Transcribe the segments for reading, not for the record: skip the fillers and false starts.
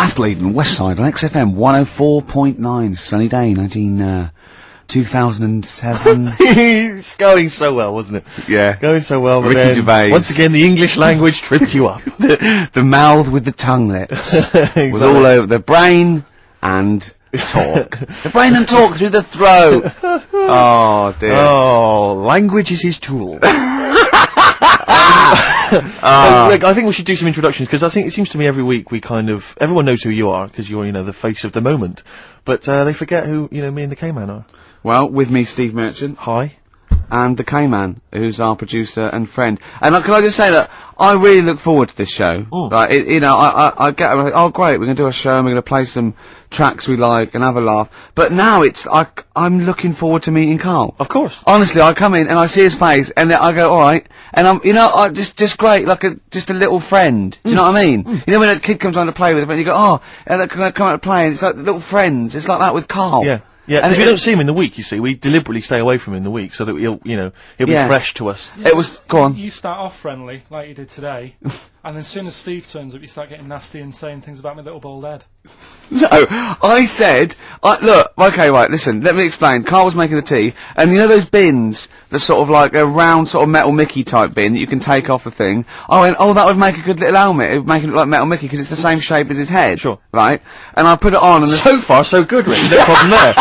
Athlete and Westside on XFM 104.9. Sunny day, 2007. It's going so well, wasn't it? Yeah. Going so well, but Ricky then, Gervais. once again, the English language tripped you up. The mouth with the tongue lips Exactly. was all over the brain and talk. The brain and talk through the throat. Oh dear. Oh, language is his tool. So, Greg, I think we should do some introductions, because I think it seems to me every week everyone knows who you are, because you're, the face of the moment, but they forget who, me and the K-Man are. Well, with me, Steve Merchant. Hi. And the K-Man, who's our producer and friend. And can I just say that I really look forward to this show. Like, I get, oh great, we're gonna do a show and we're gonna play some tracks we like and have a laugh. But now I'm looking forward to meeting Karl. Of course. Honestly, I come in and I see his face and then I go, alright. And I'm, just great, like just a little friend. Do you know what I mean? You know when a kid comes on to play with a friend, you go, oh, and they're gonna come out to play, and it's like little friends. It's like that with Karl. Yeah. Yeah, because we don't see him in the week, you see. We deliberately stay away from him in the week so that he'll be fresh to us. Yeah, it was, go on. You start off friendly, like you did today, and then as soon as Steve turns up, you start getting nasty and saying things about my little bald head. No, I said, look, okay, right, listen, let me explain. Karl was making the tea, and you know those bins, the sort of like a round sort of Metal Mickey type bin that you can take off the thing? I went, oh, that would make a good little helmet. It would make it look like Metal Mickey, because it's the same shape as his head. Sure. Right? And I put it on, and So far, so good, Rick. No problem there.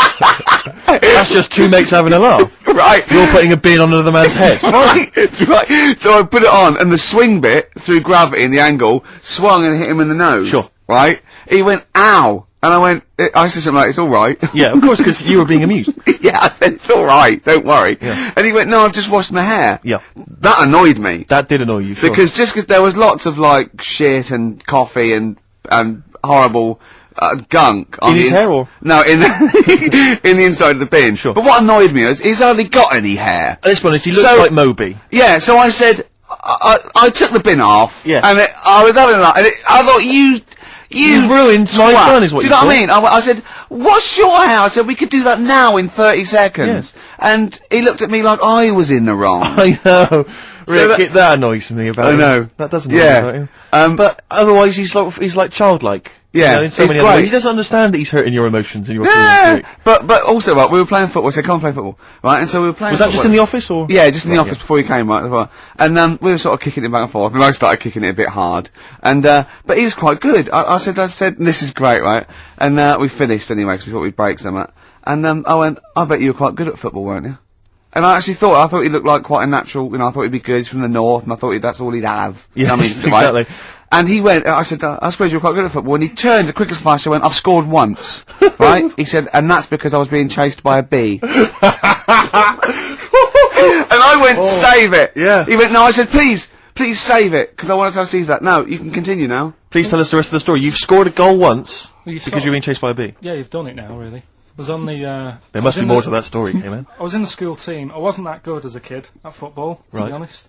That's just two mates having a laugh. Right. You're putting a bin on another man's head. Right, right. So I put it on, and the swing bit, through gravity and the angle, swung and hit him in the nose. Sure. Right? He went, ow! And I went, I said something like, it's alright. Yeah, of course, because you were being amused. Yeah, I said, it's alright, don't worry. Yeah. And he went, no, I've just washed my hair. Yeah. That annoyed me. That did annoy you, sure. Because there was lots of, like, shit and coffee and horrible, gunk. In his hair, or? No, in in the inside of the bin. Sure. But what annoyed me is, he's hardly got any hair. Let's be honest, he looks like Moby. Yeah, so I said, I took the bin off. Yeah. And I was having a laugh, and I thought, you ruined my fun, is what do you know what I mean? I said, what's your hair? I said, we could do that now in 30 seconds. Yes. And he looked at me like I was in the wrong. I know. Rick, that annoys me about him. I know. That doesn't annoy me about him. But otherwise, he's like childlike. Yeah, in so many great. other ways. He doesn't understand that he's hurting your emotions and your Yeah, feelings. but also, right, we were playing football, so come and play football, right, and so we were playing Was that football. just in the office, or? Yeah, just in the office before you came, right, and we were sort of kicking it back and forth, and I started kicking it a bit hard, and but he was quite good. I said, this is great, right, and we finished anyway, because we thought we'd break something, and I went, I bet you were quite good at football, weren't you? And I actually thought he looked like quite a natural, I thought he'd be good, he's from the north, and I thought that's all he'd have. Yeah, you know what I mean? exactly. And he went, I said, I suppose you're quite good at football. And he turned the quickest flash and went, I've scored once. Right? He said, and that's because I was being chased by a bee. And I went, save it. Yeah. He went, no, I said, please save it. Because I want to tell Steve that. No, you can continue now. Please tell us the rest of the story. You've scored a goal once Well, because you're being chased by a bee. Yeah, you've done it now, really. I was on the, There must be more to that story, man. I was in the school team. I wasn't that good as a kid at football, to be honest.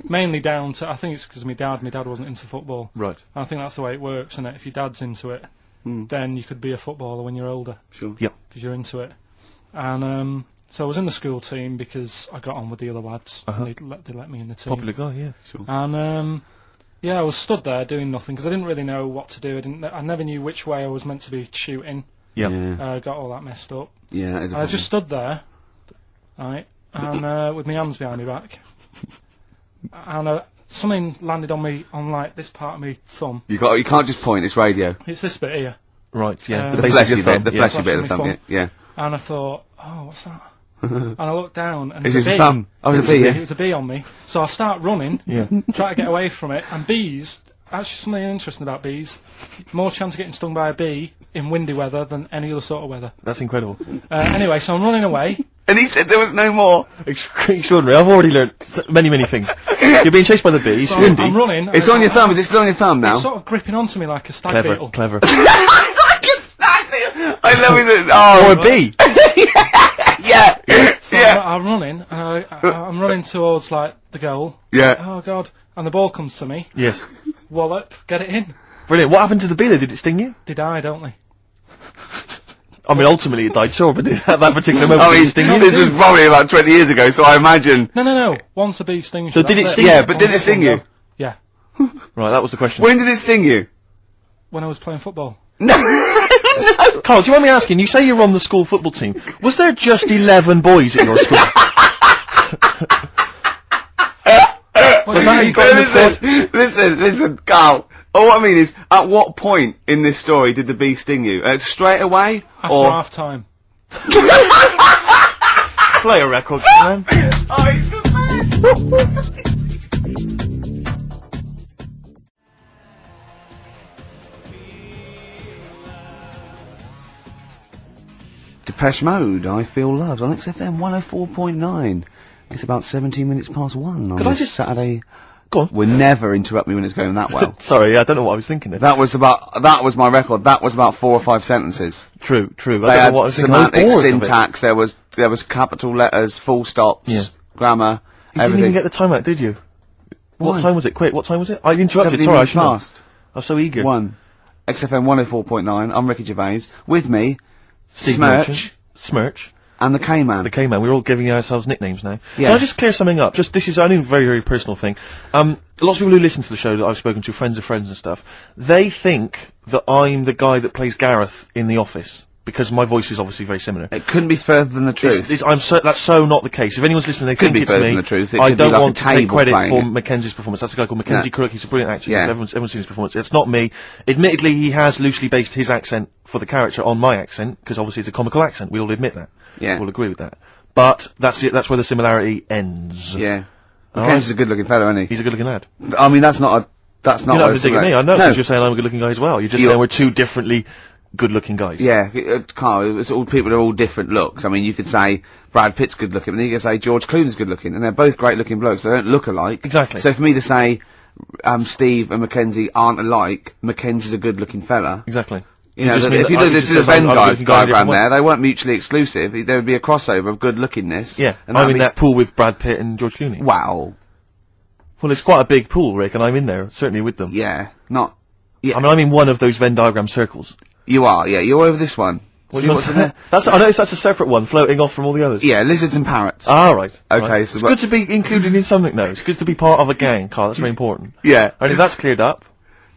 Mainly down to, I think it's because my dad wasn't into football. Right. I think that's the way it works, and if your dad's into it, then you could be a footballer when you're older. Sure. Yep. Because you're into it. And so I was in the school team because I got on with the other lads. They let me in the team. Popular guy, yeah. Sure. And I was stood there doing nothing because I didn't really know what to do. I never knew which way I was meant to be shooting. Yeah. Got all that messed up. Yeah, that is a I just stood there, right, and with my hands behind my back, and something landed on me, on like this part of my thumb. You can't just point. It's radio. It's this bit here. Right. Yeah. The base of fleshy your thumb, bit. The yeah. fleshy bit of the thumb. Yeah. And I thought, oh, what's that? And I looked down, and It it was was a a bee. thumb. Oh, it was a bee. It Yeah. was a bee on me. So I start running, try to get away from it, and bees. Actually, something interesting about bees. More chance of getting stung by a bee in windy weather than any other sort of weather. That's incredible. Anyway, so I'm running away. And he said there was no more. Extraordinary. I've already learned many, many things. You're being chased by the bee. It's So windy. I'm running. It's on your thumb. Is it still on your thumb now? It's sort of gripping onto me like a stag beetle. Clever. I love it. Oh, Or a bee. yeah. So I'm running, and I'm running towards, like, the goal. Yeah. Oh, God. And the ball comes to me. Yes. Wallop. Get it in. Brilliant. What happened to the bee, though? Did it sting you? They die, don't they? I mean, ultimately it died, sure, but at that particular moment, I did mean, it sting you? this was probably about 20 years ago, so I imagine. No. Once a bee stings So you, did that's it sting Yeah, you? but did it sting you? Yeah. Right, that was the question. When did it sting you? when I was playing football. Karl, do you mind me asking, you say you're on the school football team. Was there just 11 boys at your school? Was that how you got in the squad? Listen, Karl. All I mean is, at what point in this story did the bee sting you? Straight away? After or half time. Play a record, man. Oh, he's the best! Depeche Mode, I Feel Loved, on XFM 104.9. It's about 17 minutes past 1 on this Saturday. Go on. Will never interrupt me when it's going that well. Sorry, I don't know what I was thinking of. That was my record. That was about 4 or 5 sentences. True. They I don't know had what I was thinking. semantic syntax, there was capital letters, full stops, grammar, You everything. didn't even get the time out, did you? Why? What time was it? Quick, what time was it? I interrupted, 17 sorry, I minutes should have. past. I was so eager. 1. XFM 104.9, I'm Ricky Gervais. With me, Steve Smirch, Merchant. Smirch. and the K-Man. The K-Man. We're all giving ourselves nicknames now. Yeah. Can I just clear something up? This is only a very, very personal thing. Lots of people who listen to the show that I've spoken to, friends of friends and stuff, they think that I'm the guy that plays Gareth in The Office. Because my voice is obviously very similar. It couldn't be further than the truth. That's so not the case. If anyone's listening, they think be it's further me. than the truth. It I could be don't like want a to take table credit playing for it. Mackenzie's performance. That's a guy called Mackenzie Crook. He's a brilliant actor. Yeah. Everyone's seen his performance. It's not me. Admittedly, he has loosely based his accent for the character on my accent, because obviously it's a comical accent. We all admit that. Yeah. We'll agree with that. But that's it. That's where the similarity ends. Yeah. All Mackenzie's a good-looking fella, isn't he? He's a good-looking lad. I mean, that's not You're not what it's digging about. me. I know, No. because you're saying I'm a good-looking guy as well. You're just saying we're two differently good-looking guys. Yeah, Karl, it's all people are all different looks. I mean, you could say Brad Pitt's good looking, and then you could say George Clooney's good looking, and they're both great looking blokes. They don't look alike. Exactly. So for me to say Steve and Mackenzie aren't alike, Mackenzie's a good looking fella. Exactly. You know, just that mean if you that- did it a just says Venn I'm a good-looking guy in a diagram different way. there, they weren't mutually exclusive. There would be a crossover of good lookingness. Yeah. and I'm that'd in be that pool with Brad Pitt and George Clooney. Wow. Well, it's quite a big pool, Rick, and I'm in there, certainly with them. Yeah. Not. Yeah. I mean, I'm in one of those Venn diagram circles. You are. Yeah. You're over this one. What See do you what's in want? there? I noticed that's a separate one, floating off from all the others. Yeah. Lizards and parrots. Ah, right. Okay, Right. so it's but- good to be included in something, though. It's good to be part of a gang, Karl. That's very important. Yeah. And if that's cleared up,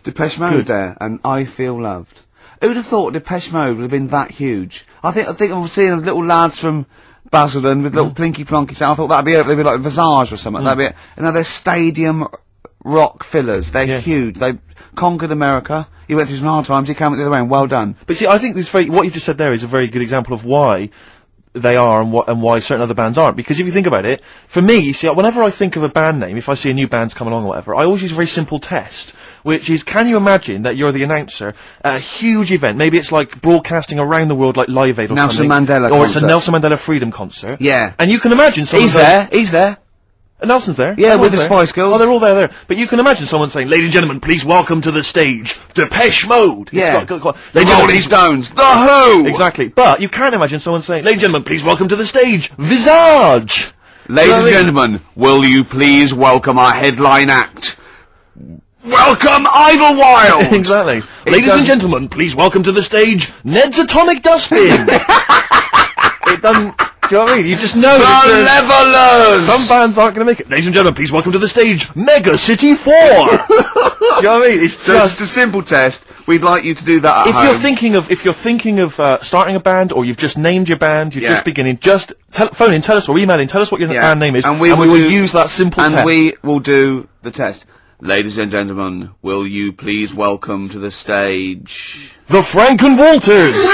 Depeche Mode Good. there, and I Feel Loved. Who'd have thought Depeche Mode would have been that huge? I think I'm seeing little lads from Basildon with little plinky plonky sound. I thought that'd be it. They'd be like Visage or something. That'd be it. And now they're stadium rock fillers. They're huge. They conquered America. He went through some hard times. He came out the other way. And well done. but see, I think what you just said there is a very good example of why they are and why certain other bands aren't. Because if you think about it, for me, you see, whenever I think of a band name, if I see a new band's come along or whatever, I always use a very simple test, which is, can you imagine that you're the announcer at a huge event? Maybe it's like broadcasting around the world like Live Aid or Nelson something. Mandela Or it's concert. a Nelson Mandela Freedom concert. Yeah. And you can imagine someone He's there. He's there. Nelson's there. Yeah, Everyone's with the there. Spice Girls. Oh, they're all there. But you can imagine someone saying, "Ladies and gentlemen, please welcome to the stage, Depeche Mode." Yeah. Ladies and The gentlemen, Rolling please- Stones. The Who. Exactly. But you can't imagine someone saying, "Ladies and gentlemen, please welcome to the stage, Visage." Ladies and Really? gentlemen, will you please welcome our headline act? Welcome Idlewild. Exactly. Ladies and doesn't- gentlemen, please welcome to the stage, Ned's Atomic Dustbin. It doesn't. Do you know what I mean? You just know. The that Levelers. some bands aren't going to make it. Ladies and gentlemen, please welcome to the stage, Mega City 4. Do you know what I mean? It's So it's just a simple test. We'd like you to do that at If home. you're thinking of starting a band, or you've just named your band, you're Yeah. just beginning, just phone in, tell us, or email in, tell us what your Yeah. band name is, And we will will do- use that simple and test. we will do the test. Ladies and gentlemen, will you please welcome to the stage The Franken Walters.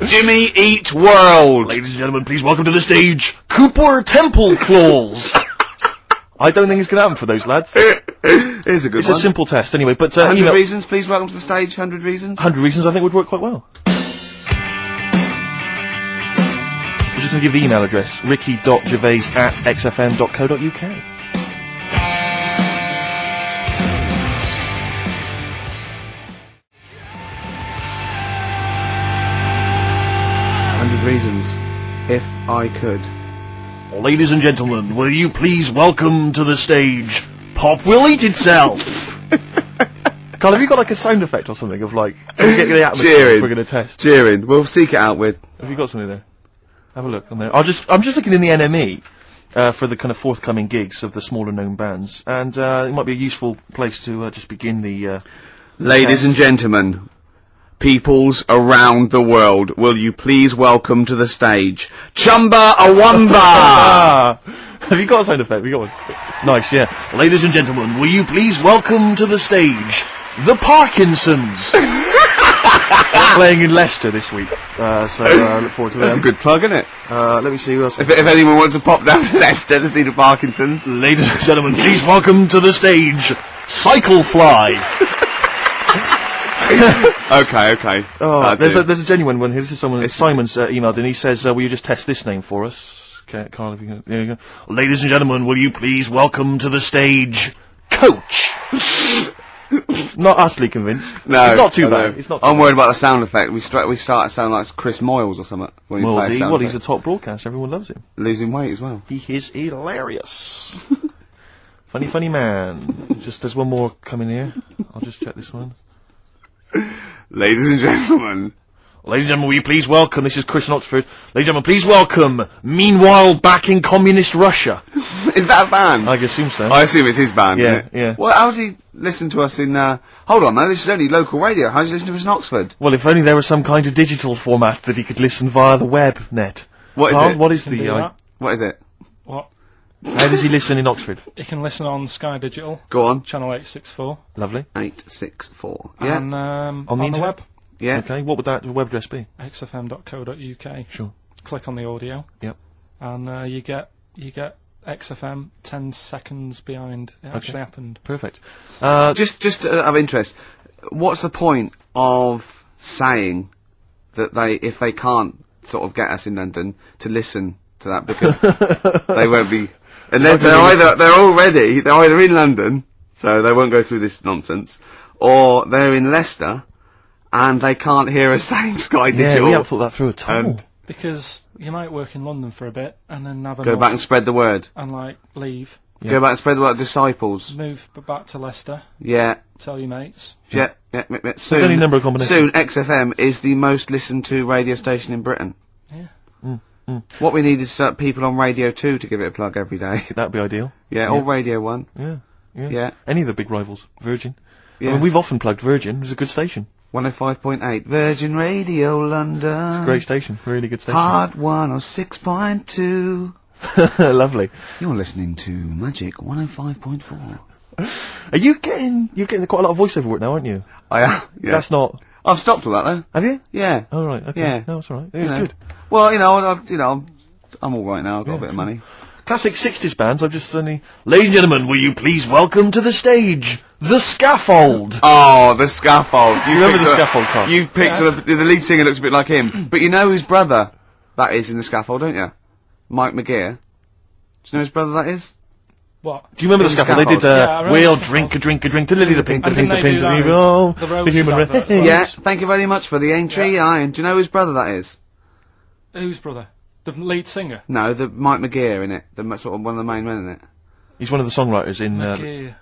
Jimmy Eat World. Ladies and gentlemen, please welcome to the stage, Cooper Temple Claws. I don't think it's going to happen for those lads. Here's a good It's one. a simple test anyway, but 100 email, reasons, please welcome to the stage. 100 reasons. 100 reasons I think would work quite well. I'm just going to give the email address, ricky.gervais@xfm.co.uk. Reasons, if I could. Ladies and gentlemen, will you please welcome to the stage, Pop Will Eat Itself. Karl, have you got like a sound effect or something of like, get the atmosphere Cheering. if we're going to test? Cheering. We'll seek it out with. Have you got something there? Have a look on there. I'm just looking in the NME, for the kind of forthcoming gigs of the smaller known bands, and it might be a useful place to just begin the. Ladies and gentlemen, peoples around the world, will you please welcome to the stage Chumba Awamba? Have you got a sound effect? We got one. Nice, yeah. Ladies and gentlemen, will you please welcome to the stage the Parkinsons? Playing in Leicester this week, so look forward to that. That's a good plug, isn't it? Let me see who else. If anyone wants to pop down to Leicester to see the Parkinsons. Ladies and gentlemen, please welcome to the stage Cyclefly. Okay. Oh, there's a genuine one here. This is someone. Simon's emailed and he says, "Will you just test this name for us, Karl? If you can, there you go. Ladies and gentlemen, will you please welcome to the stage Coach?" Not utterly convinced. No, it's not too bad. It's not. I'm worried about the sound effect. We start to sound like Chris Moyles or something. When you play a sound he's a top broadcaster. Everyone loves him. Losing weight as well. He is hilarious. funny man. Just there's one more coming here. I'll just check this one. Ladies and gentlemen, will you please welcome, this is Chris in Oxford, ladies and gentlemen, please welcome, meanwhile back in communist Russia. Is that a band? I assume so. I assume it's his band, yeah, isn't it? Yeah. Well, how does he listen to us in, hold on, no, this is only local radio, how does he listen to us in Oxford? Well, if only there was some kind of digital format that he could listen via the web net. What is it? What is what is it? What? How does he listen in Oxford? You can listen on Sky Digital. Go on. Channel 864. Lovely. 864. Yeah. And on the web. Yeah. Okay, what would that web address be? xfm.co.uk. Sure. Click on the audio. Yep. And you get XFM 10 seconds behind it actually happened. Perfect. Just of interest, what's the point of saying that if they can't sort of get us in London to listen to that, because they won't be, and they're either in London, so they won't go through this nonsense, or they're in Leicester, and they can't hear us saying Sky Digital. Yeah, we haven't thought that through at all. Because you might work in London for a bit, and then have go back and spread the word. And, leave. Yeah. Go back and spread the word, disciples. Move back to Leicester. Yeah. Tell your mates. Yeah. Soon, there's any number of combinations. Soon, XFM is the most listened to radio station in Britain. Yeah. What we need is people on Radio 2 to give it a plug every day. That'd be ideal. Yeah, or Radio 1. Yeah. Any of the big rivals. Virgin. Yeah. I mean, we've often plugged Virgin. It's a good station. 105.8 Virgin Radio London. It's a great station. Really good station. Hard 106.2. Lovely. You're listening to Magic 105.4. Are you getting quite a lot of voiceover work now, aren't you? I am. Yeah. That's not. I've stopped all that though. Have you? Yeah. Oh right. Okay. Yeah. No, it's all right. It was good. Well, I'm all right now. I've got a bit of money. Classic 60s bands. I've just suddenly. Ladies and gentlemen, will you please welcome to the stage The Scaffold? Oh, The Scaffold. You remember The Scaffold, Karl? You picked the lead singer looks a bit like him, but you know whose brother that is in The Scaffold, don't you? Mike McGear. Do you know whose brother that is? What? Do you remember The Scaffold? They did, we'll drink a drink to Lily the Pink, the Human Race. Yeah, thank you very much for the entry, Iron. Do you know whose brother that is? Whose brother? The lead singer? No, the Mike McGear in it. The sort of one of the main men in it. He's one of the songwriters in, The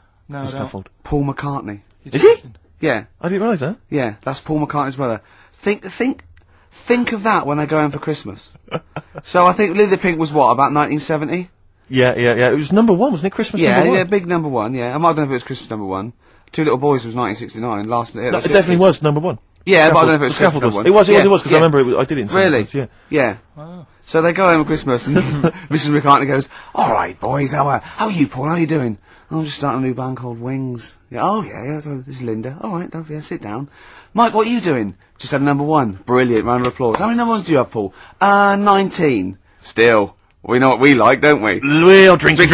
Scaffold. Paul McCartney. Is he? Yeah. I didn't realise that. Yeah, that's Paul McCartney's brother. Think of that when they go home for Christmas. So I think Lily the Pink was what, about 1970? Yeah. It was number one, wasn't it? Christmas number one? Yeah, big number one, yeah. I don't know if it was Christmas number one. Two Little Boys was 1969, it definitely was number one. Yeah, but I don't know if it was Scaffold Christmas was. number one. It was, because I remember I did it in Really? Yeah. Wow. So they go home at Christmas and Mrs. McCartney goes, alright boys, how are you, Paul, how are you doing? I'm just starting a new band called Wings. Yeah, so this is Linda. Alright, sit down. Mike, what are you doing? Just had a number one. Brilliant, round of applause. How many number ones do you have, Paul? 19. Still. We know what we like, don't we? We'll drink the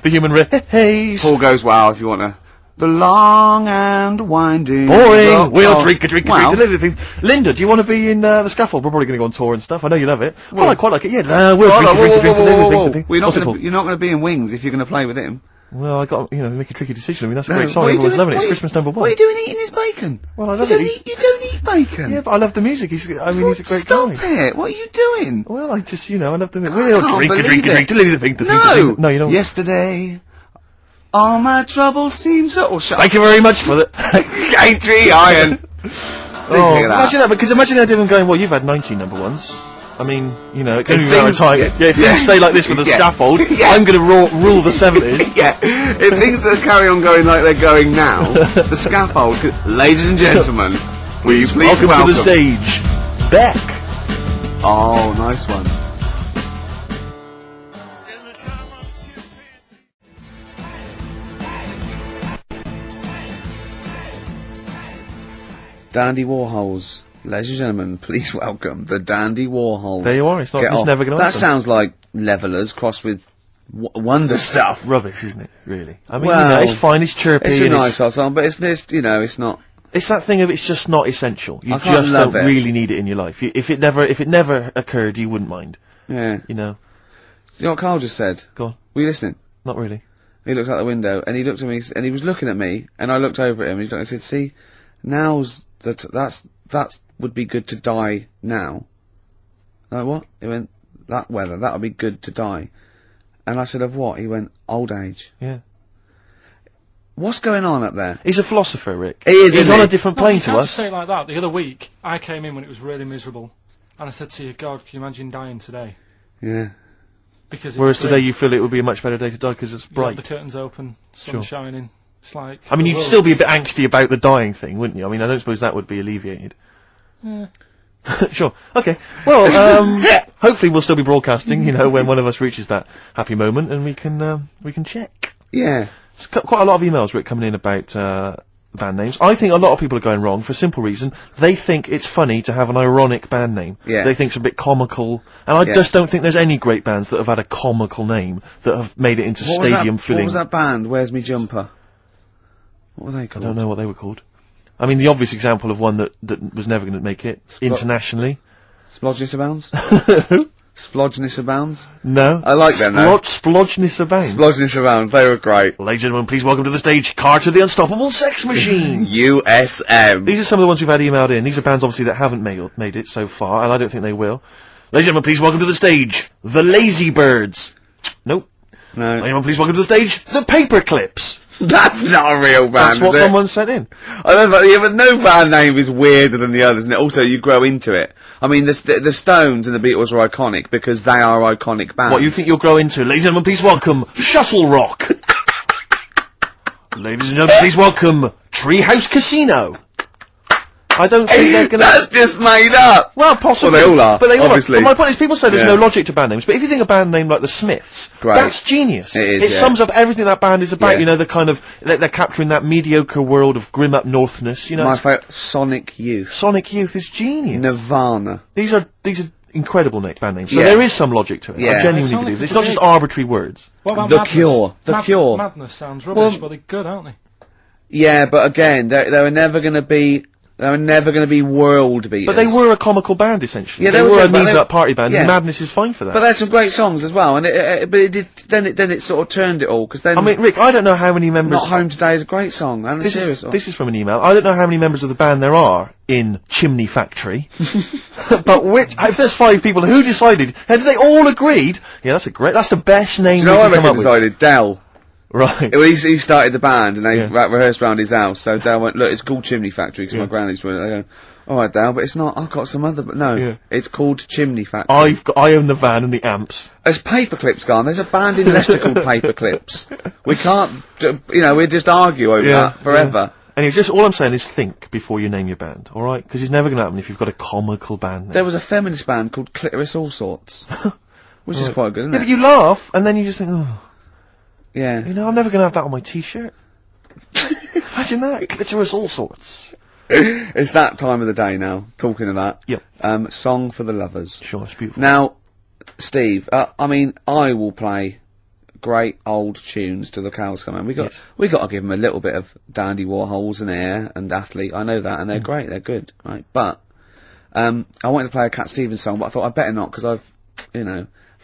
human race. Paul goes, wow, if you want to. The long and winding. Boring. We'll drink a drink. Linda, do you want to be in The Scaffold? We're probably going to go on tour and stuff. I know you love it. Well, I quite like it. Yeah. We'll drink. You're not going to be in Wings if you're going to play with him. Well, I got make a tricky decision. I mean, that's a great song. Everyone's loving it. It's Christmas number one. What are you doing eating his bacon? Well, I love it. You don't eat bacon. Yeah, but I love the music. He's a great guy. Stop it. What are you doing? Well, I just, I love the music. We'll drink a drink. No, you don't. Yesterday. All my troubles seem so... Thank you very much for the... entry, Iron. Imagine that, because imagine I didn't going, well, you've had 19 number ones. I mean, you know, it can be a matter of time. Yeah, if things stay like this with the Yeah. scaffold, Yeah. I'm going to rule the 70s. Yeah, if things that carry on going like they're going now, the scaffold, ladies and gentlemen, will you please Welcome to the stage, Beck. Oh, nice one. Dandy Warhols. Ladies and gentlemen, please welcome the Dandy Warhols. There you are, it's never going to That sounds like Levellers crossed with Wonder Stuff. Rubbish, isn't it, really? I mean, Well, you know, it's fine, it's chirpy. It's a and nice old song, but it's, you know, it's not... It's that thing of it's just not essential. You I can't just love don't it. really need it in your life. If it never occurred, you wouldn't mind. Yeah. You know? You know what Karl just said? Go on. Were you listening? Not really. He looked out the window, and he looked at me, and he was looking at me, and I looked over at him, and I said, see, now's that would be good to die now. Like, what? He went, that weather, that would be good to die. And I said, of what? He went, old age. Yeah. What's going on up there? He's a philosopher, Rick. He is, He's isn't on he? a different No, plane you to can't us. just say it like that. The other week, I came in when it was really miserable, and I said to you, God, can you imagine dying today? Yeah. Because Whereas today you feel it would be a much better day to die because it's you bright. have the curtains open, sun Sure. shining. It's like... I mean, the you'd world- still be a bit angsty about the dying thing, wouldn't you? I mean, I don't suppose that would be alleviated. Yeah. Sure. Okay. Well, hopefully we'll still be broadcasting, you know, when one of us reaches that happy moment, and we can check. Yeah. There's quite a lot of emails, Rick, coming in about band names. I think a lot of people are going wrong for a simple reason. They think it's funny to have an ironic band name. Yeah. They think it's a bit comical. And I just don't think there's any great bands that have had a comical name that have made it into stadium What filling. was that band? Where's Me Jumper? What were they I called? don't know what they were called. I mean, the obvious example of one that was never going to make it internationally. Splodgeness Abounds? Splodgeness Abounds? No. I like them, though. Splodgeness Abounds. Splodgeness Abounds, they were great. Ladies and gentlemen, please welcome to the stage, Carter the Unstoppable Sex Machine. USM. These are some of the ones we've had emailed in. These are bands, obviously, that haven't made it so far, and I don't think they will. Ladies and gentlemen, please welcome to the stage, the Lazy Birds. Nope. Ladies and No. gentlemen, please welcome to the stage, the Paperclips. That's not a real band, That's what is it? someone sent in. I don't know, yeah, but no band name is weirder than the others, and also you grow into it. I mean, the Stones and the Beatles are iconic because they are iconic bands. What you think you'll grow into? Ladies and gentlemen, please welcome Shuttle Rock. Ladies and gentlemen, please welcome Treehouse Casino. I don't think they're gonna... That's just made up! Well, possibly. Well, they all are, But they all obviously. are. But my point is, people say there's Yeah. no logic to band names, but if you think a band name like the Smiths, Great. that's genius. It is, It yeah. sums up everything that band is about. Yeah. You know, the kind of they're capturing that mediocre world of grim up northness. You know, My it's- favourite, Sonic Youth. Sonic Youth is genius. Nirvana. These are incredible band names. So Yeah. there is some logic to it. Yeah. I They genuinely sound believe like it's not just a bit- arbitrary words. What about The Madness? Cure. The Cure. Madness sounds rubbish, Well- but they're good, aren't they? Yeah, but again, they were never gonna be world beaters. But they were a comical band essentially. Yeah, they they were were a too, but knees they- up party band. yeah. And Madness is fine for that. But they had some great songs as well, and but it did, then it sort of turned it all, because then... I mean, Rick, I don't know how many members. Not Home Today is a great song, and This serious. is from an email. I don't know how many members of the band there are in Chimney Factory, but if there's 5 people, who decided? Have they all agreed? Yeah, that's the best name Do you know we what I can come reckon up with. decided? Dell. Right. Well, he started the band, and they Yeah. rehearsed round his house, so Dell went, look, it's called Chimney Factory, because my granny's doing it. They go, alright Dell, but it's not, I've got some other, but no, Yeah. it's called Chimney Factory. I own the van and the amps. As Paperclips gone, there's a band in Leicester called Paperclips. We can't, we'd just argue over that forever. And just all I'm saying is think before you name your band, all right? Because it's never going to happen if you've got a comical band name. There was a feminist band called Clitoris All Sorts, which is quite good, isn't Yeah, it? but you laugh and then you just think, oh, Yeah. you know, I'm never going to have that on my T-shirt. Imagine that, clitoris all sorts. It's that time of the day now, talking of that. Yep. Song for the Lovers. Sure, it's beautiful. Now, Steve, I mean, I will play great old tunes till the cows come home. We got to give them a little bit of Dandy Warhols and Air and Athlete. I know that, and they're great. They're good, right? But I wanted to play a Cat Stevens song, but I thought I'd better not, because I've,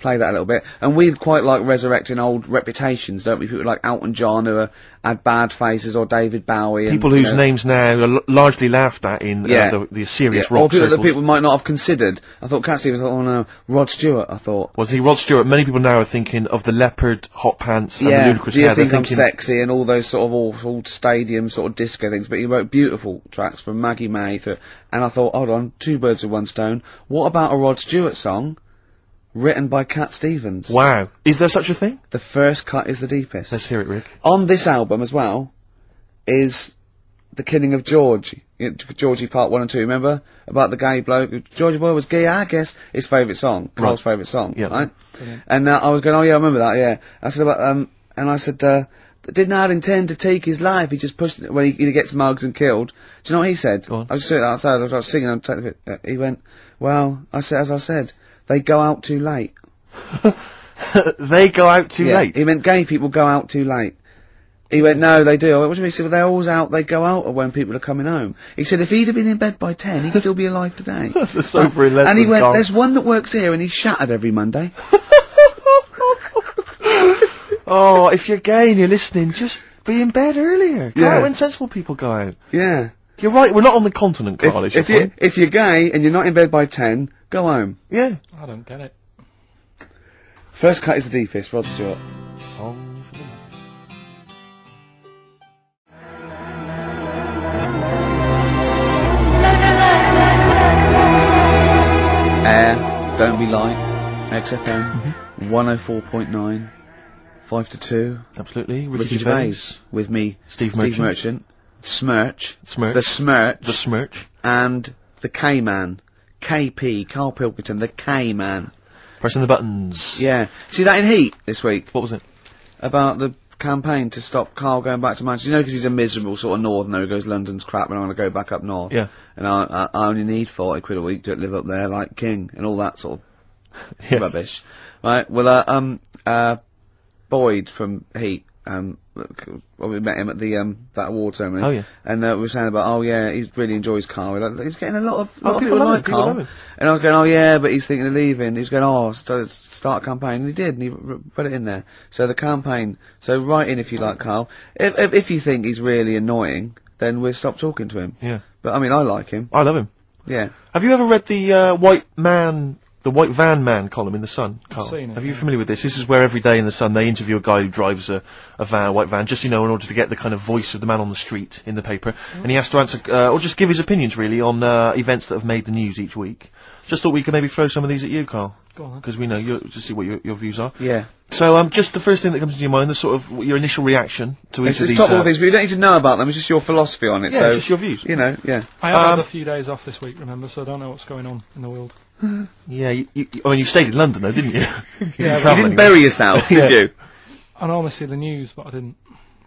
play that a little bit. And we quite like resurrecting old reputations, don't we? People like Elton John who had bad faces, or David Bowie. People and, whose names now are largely laughed at in the serious rock or people circles. that people might not have considered. I thought Cat Stevens, oh no, Rod Stewart, I thought. Well, see, Rod Stewart, many people now are thinking of the leopard hot pants and the ludicrous Do you hair. think I'm sexy and all those sort of awful stadium sort of disco things, but he wrote beautiful tracks from Maggie May and I thought, hold on, two birds with one stone. What about a Rod Stewart song written by Cat Stevens? Wow. Is there such a thing? The first cut is the deepest. Let's hear it, Rick. On this album as well is The Killing of George. Georgie Part 1 and 2, remember? About the gay bloke. Georgie Boy was gay, I guess. His favourite song. Carl's favourite song. Yeah. Right? And I was going, oh yeah, I remember that, yeah. I said about, and I said, did not intend to take his life, he just pushed it when he gets mugged and killed. Do you know what he said? Go on. I was sitting outside, I was singing, he went, well, as I said, they go out too late. They go out too late? He meant gay people go out too late. He went, no, they do. I went, what do you mean? He said, well, they're always out, they go out when people are coming home. He said, if he'd have been in bed by 10, he'd still be alive today. That's a sobering lesson, And he went, Karl. there's one that works here and he's shattered every Monday. Oh, if you're gay and you're listening, just be in bed earlier. Go out when sensible people go out. Yeah. You're right, we're not on the continent, Karl, If you're gay and you're not in bed by 10, go home. Yeah. I don't get it. First cut is the deepest, Rod Stewart. Song for the night. Air, Don't Be Light, XFM, 104.9, 5 to 2. Absolutely. Ricky Gervais with me, Steve Merchant. Smirch, Smirch. the Smirch, The Smirch. and the K-Man, KP, Karl Pilkington, the K-Man. Pressing the buttons. Yeah. See that in Heat this week? What was it? About the campaign to stop Karl going back to Manchester. You know, because he's a miserable sort of northerner who goes, London's crap and I want to go back up north. Yeah. And I only need 40 quid a week to live up there like king and all that sort of Yes. rubbish. Right, well, Boyd from Heat, well, we met him at the, that award ceremony. Oh, yeah. And, we were saying about, oh yeah, he really enjoys Karl. He's getting a lot of people people love like him, people Karl. love him. And I was going, oh yeah, but he's thinking of leaving. He was going, oh, start a campaign. And he did, and he put it in there. So the campaign, so write in if you like Karl. If you think he's really annoying, then we'll stop talking to him. Yeah. But I mean, I like him. I love him. Yeah. Have you ever read the White Van Man column in The Sun, Karl? seen it, Are you yeah. familiar with this? This is where every day in The Sun they interview a guy who drives a white van, just, in order to get the kind of voice of the man on the street in the paper. And he has to answer, or just give his opinions, really, on events that have made the news each week. Just thought we could maybe throw some of these at you, Karl. Go on. Because we know to see what your views are. Yeah. So, just the first thing that comes to your mind, the sort of your initial reaction to each It's of these. top all these, but you don't need to know about them. It's just your philosophy on it. Yeah, so just your views. You know, yeah. I have had a few days off this week, remember, so I don't know what's going on in the world. Yeah, I mean, you stayed in London, though, didn't you? Yeah, You didn't bury yourself, did you? I normally see the news, but I didn't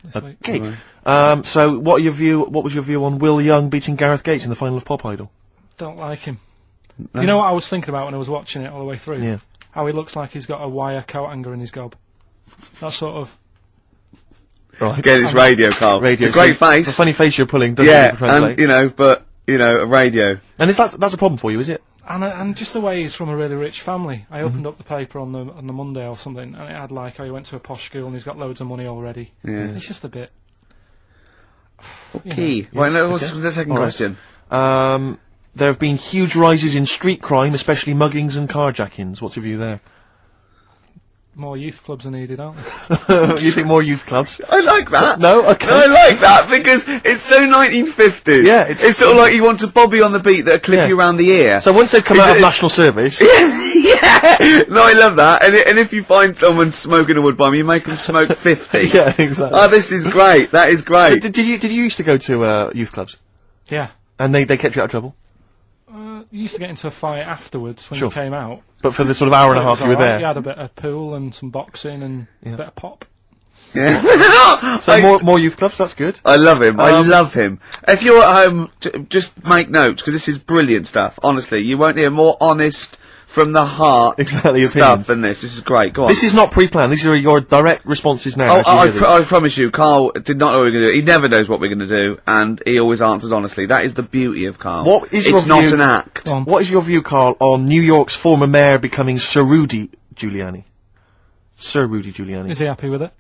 this week. Okay. So, what was your view on Will Young beating Gareth Gates in the final of Pop Idol? Don't like him. You know what I was thinking about when I was watching it all the way through? Yeah. How he looks like he's got a wire coat hanger in his gob. That sort of... Right. Again, it's radio, Karl. Radio. It's a great so face. The funny face you're pulling doesn't Yeah, really translate. and, a radio. And that's a problem for you, is it? And just the way he's from a really rich family. I opened up the paper on the Monday or something, and it had like how he went to a posh school and he's got loads of money already. Yeah. It's just a bit... Okay. Right, now, what's the second All right. question? There have been huge rises in street crime, especially muggings and carjackings. What's your view there? More youth clubs are needed, aren't they? You think more youth clubs? I like that. No? Okay. I like that because it's so 1950s. Yeah, it's sort of like you want a Bobby on the beat that'll clip you around the ear. So once they've come out of national service... Yeah! No, I love that. And if you find someone smoking a wood bomb, you make them smoke 50. Yeah, exactly. Oh, this is great. That is great. Did you used to go to youth clubs? Yeah. And they kept you out of trouble? You used to get into a fight afterwards when Sure. you came out. But for the sort of hour and a half you were You there? had a bit of pool and some boxing and a bit of pop. Yeah. So more youth clubs, that's good. I love him. I love him. If you're at home, just make notes, because this is brilliant stuff. Honestly, you won't hear more honest, from the heart Exactly, stuff opinions. than this. This is great. Go on. This is not pre-planned. These are your direct responses now. Oh, as you hear these. I promise you, Karl did not know what we were going to do. He never knows what we're going to do, and he always answers honestly. That is the beauty of Karl. What is it's your not view- an act. What is your view, Karl, on New York's former mayor becoming Sir Rudy Giuliani? Sir Rudy Giuliani. Is he happy with it?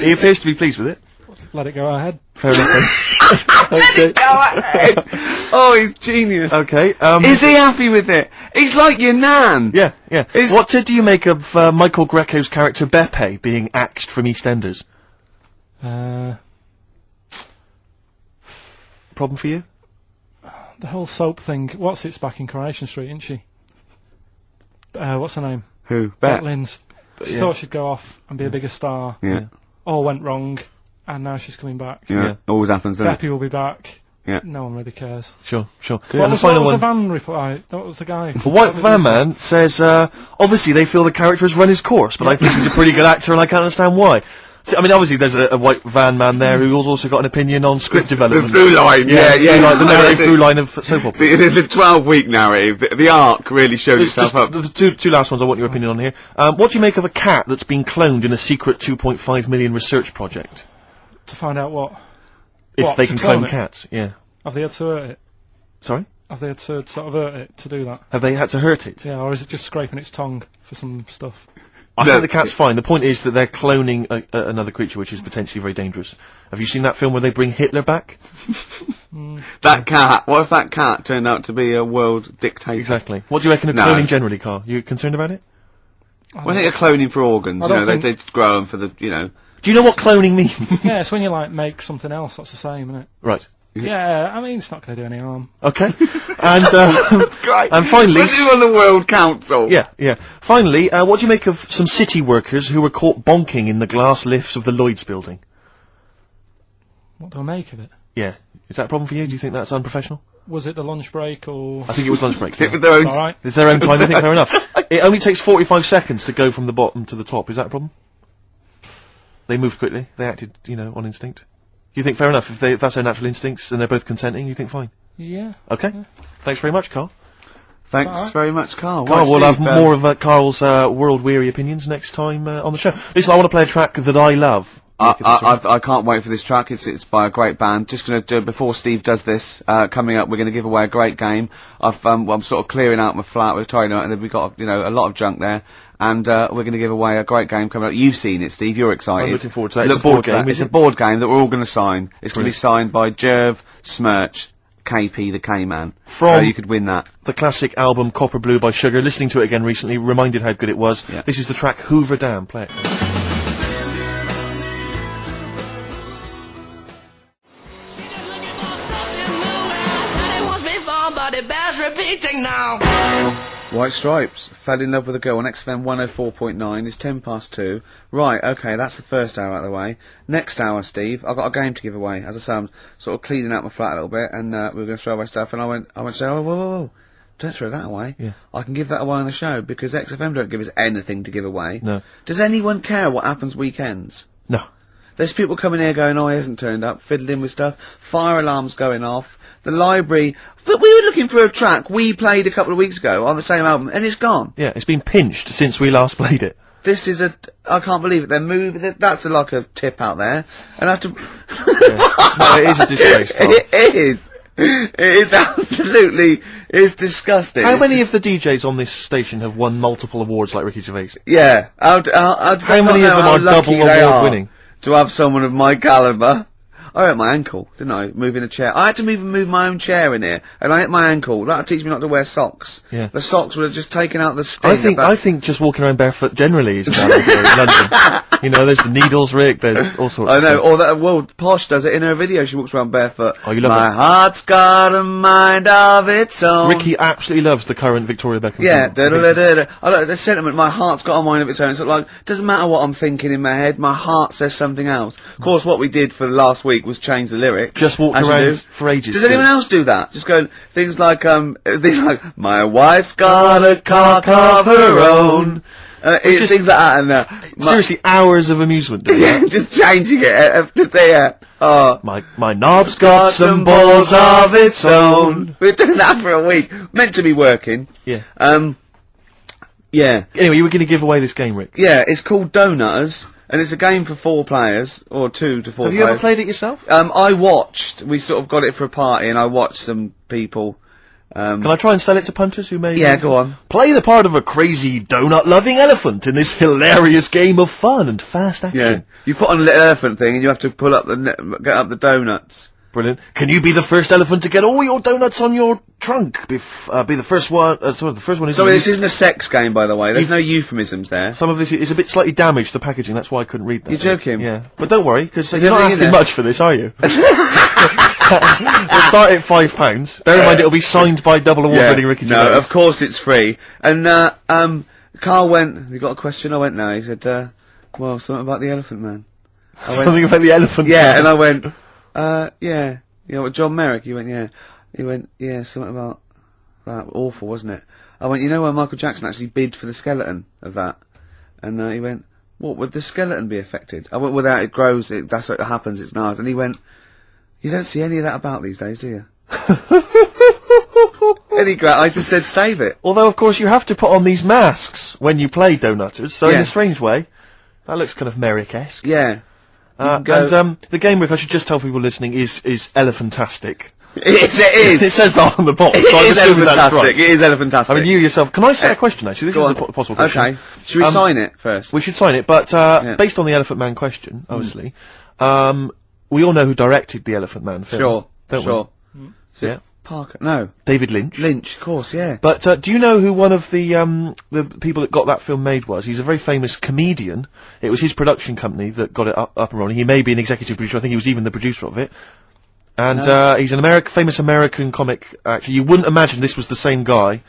He appears to be pleased with it. Let it go ahead. Fair enough. Okay. Go ahead. Oh, he's genius. Okay. Is he happy with it? He's like your nan. Yeah, yeah. Is- What do you make of Michael Greco's character Beppe being axed from EastEnders? Problem for you? The whole soap thing. What's it's back in Coronation Street, isn't she? What's her name? Who? Bet Bet. Lynn's. She Yeah. thought she'd go off and be a bigger star. Yeah. All went wrong, and now she's coming back. Yeah. Always happens, doesn't it? Beppe will be back. Yeah. No one really cares. Sure. What And the was, final what was the one. van reply? What was the guy? The White Van Man says, obviously they feel the character has run his course, but I think he's a pretty good actor and I can't understand why. So, I mean, obviously there's a White Van Man there who's also got an opinion on script The development. through line, yeah. The narrative through line of soap opera. The 12-week narrative, the arc really showed There's itself just up. the two last ones I want your opinion on here. What do you make of a cat that's been cloned in a secret 2.5 million research project? To find out what? If What, they to can clone clone it? cats, yeah. Have they had to hurt it? Sorry? Have they had to sort of hurt it to do that? Have they had to hurt it? Yeah, or is it just scraping its tongue for some stuff? I No. think the cat's fine. The point is that they're cloning another creature which is potentially very dangerous. Have you seen that film where they bring Hitler back? That cat, what if that cat turned out to be a world dictator? Exactly. What do you reckon of No. cloning generally, Carl? You concerned about it? When they're cloning for organs, I you know, don't they grow them for the, you know. Do you know what cloning means? Yeah, it's when you like make something else that's the same, isn't it? Right. Yeah, I mean it's not going to do any harm. Okay. And Great. and finally, Put him on the World Council. yeah. Finally, what do you make of some city workers who were caught bonking in the glass lifts of the Lloyd's building? What do I make of it? Yeah. Is that a problem for you? Do you think that's unprofessional? Was it the lunch break or? I think it was lunch break. It Yeah. was their own. It's all right. It's their own time. I think fair enough. It only takes 45 seconds to go from the bottom to the top. Is that a problem? They moved quickly. They acted, on instinct. You think fair enough? If that's their natural instincts and they're both consenting, you think fine? Yeah. Okay. Thanks very much, Carl. Thanks Alright. very much, Karl. Carl, Right, we'll have Steve, more of Carl's world-weary opinions next time on the show. Listen, I want to play a track that I love. I can't wait for this track. It's by a great band. Just gonna do, before Steve does this, coming up, we're gonna give away a great game. I'm sort of clearing out my flat with tidying out, and then we've got, a lot of junk there. And, we're gonna give away a great game coming up. You've seen it, Steve. You're excited. I'm looking forward to that. Look It's a board forward to game, that. It's isn't a board game that we're all gonna sign. It's gonna be Brilliant. signed by Gervais, Smirch, KP the K-Man. From- So you could win that. The classic album Copper Blue by Sugar. Listening to it again recently, reminded how good it was. Yeah. This is the track Hoover Dam. Play it. White Stripes, Fell in Love with a Girl on XFM 104.9, it's 2:10. Right, okay, that's the first hour out of the way. Next hour, Steve, I've got a game to give away. As I say, I'm sort of cleaning out my flat a little bit, and we were going to throw away stuff, and I went to say, oh, whoa, don't throw that away. Yeah. I can give that away on the show, because XFM don't give us anything to give away. No. Does anyone care what happens weekends? No. There's people coming here going, oh, he hasn't turned up, fiddling with stuff, fire alarms going off, the library. But we were looking for a track we played a couple of weeks ago on the same album, and it's gone. Yeah, it's been pinched since we last played it. This is I can't believe it, they're moving, that's like a tip out there, and I have to... No, it is a disgrace, Carl. It is. It is absolutely, it's disgusting. How many of the DJs on this station have won multiple awards like Ricky Gervais? Yeah, how many of them are double award winning? To have someone of my calibre. I hurt my ankle, didn't I? Moving a chair. I had to even move my own chair in here, and I hit my ankle. That'll teach me not to wear socks. Yeah. The socks would have just taken out the sting. I think just walking around barefoot generally is a bad idea in London. There's the needles, Rick, there's all sorts I of know, stuff. or that, well, Posh does it in her video, she walks around barefoot. Oh, you love My it. heart's got a mind of its own. Ricky absolutely loves the current Victoria Beckham Yeah, film. I like the sentiment, my heart's got a mind of its own. It's like, doesn't matter what I'm thinking in my head, my heart says something else. Of course, what we did for the last week was change the lyrics. Just walked as you around do. for ages. Does anyone else do that? Just going, things like, my wife's got a cock of her own. It's things like that, and Seriously, hours of amusement doing that. just changing it. Just oh, My knob's got some balls of its own. We're doing that for a week. Meant to be working. Yeah. Yeah. Anyway, you were going to give away this game, Rick. Yeah, it's called Donutters, and it's a game for 4 players, or 2 to 4 Have players. you ever played it yourself? I watched. We sort of got it for a party, and I watched some people. Can I try and sell it to punters who may... Yeah, go on. Play the part of a crazy donut-loving elephant in this hilarious game of fun and fast action. Yeah. You put on a little elephant thing, and you have to pull up get up the donuts. Brilliant. Can you be the first elephant to get all your donuts on your trunk? Be the first one... sorry, the first one is... So this isn't a sex game, by the way. There's no euphemisms there. Some of this is a bit slightly damaged, the packaging, that's why I couldn't read that. You're joking? Yeah. But don't worry, because There's you're not everything in asking there. much for this, are you? We'll start at £5. Bear in mind, it'll be signed by double award-winning Ricky Gervais. No, of course it's free. And, Karl went, you got a question? I went, no. He said, well, something about the Elephant Man. I went, Something about the elephant. yeah, and I went, yeah. You know what, John Merrick? He went, yeah. He went, yeah, something about that. Awful, wasn't it? I went, you know where Michael Jackson actually bid for the skeleton of that? And, he went, what, would the skeleton be affected? I went, without it grows, that's what happens, it's nice. And he went, you don't see any of that about these days, do you? Anyway, I just said save it. Although, of course, you have to put on these masks when you play Donutters, so in Yeah. a strange way, that looks kind of Merrick-esque. Yeah. And, the game, Rick, I should just tell people listening, is elephantastic. It is. It says that on the box, so It I'm is assuming that's elephantastic. right. It is elephantastic. I mean, you yourself, can I say a question, actually? This Go is on. a possible question. Okay. Should we sign it first? We should sign it, but, based on the Elephant Man question, obviously, we all know who directed the Elephant Man film. Sure. Don't sure. we? Yeah. Parker. No. David Lynch. Lynch, of course, yeah. But do you know who one of the people that got that film made was? He's a very famous comedian. It was his production company that got it up and running. He may be an executive producer. I think he was even the producer of it. And he's an famous American comic actor. You wouldn't imagine this was the same guy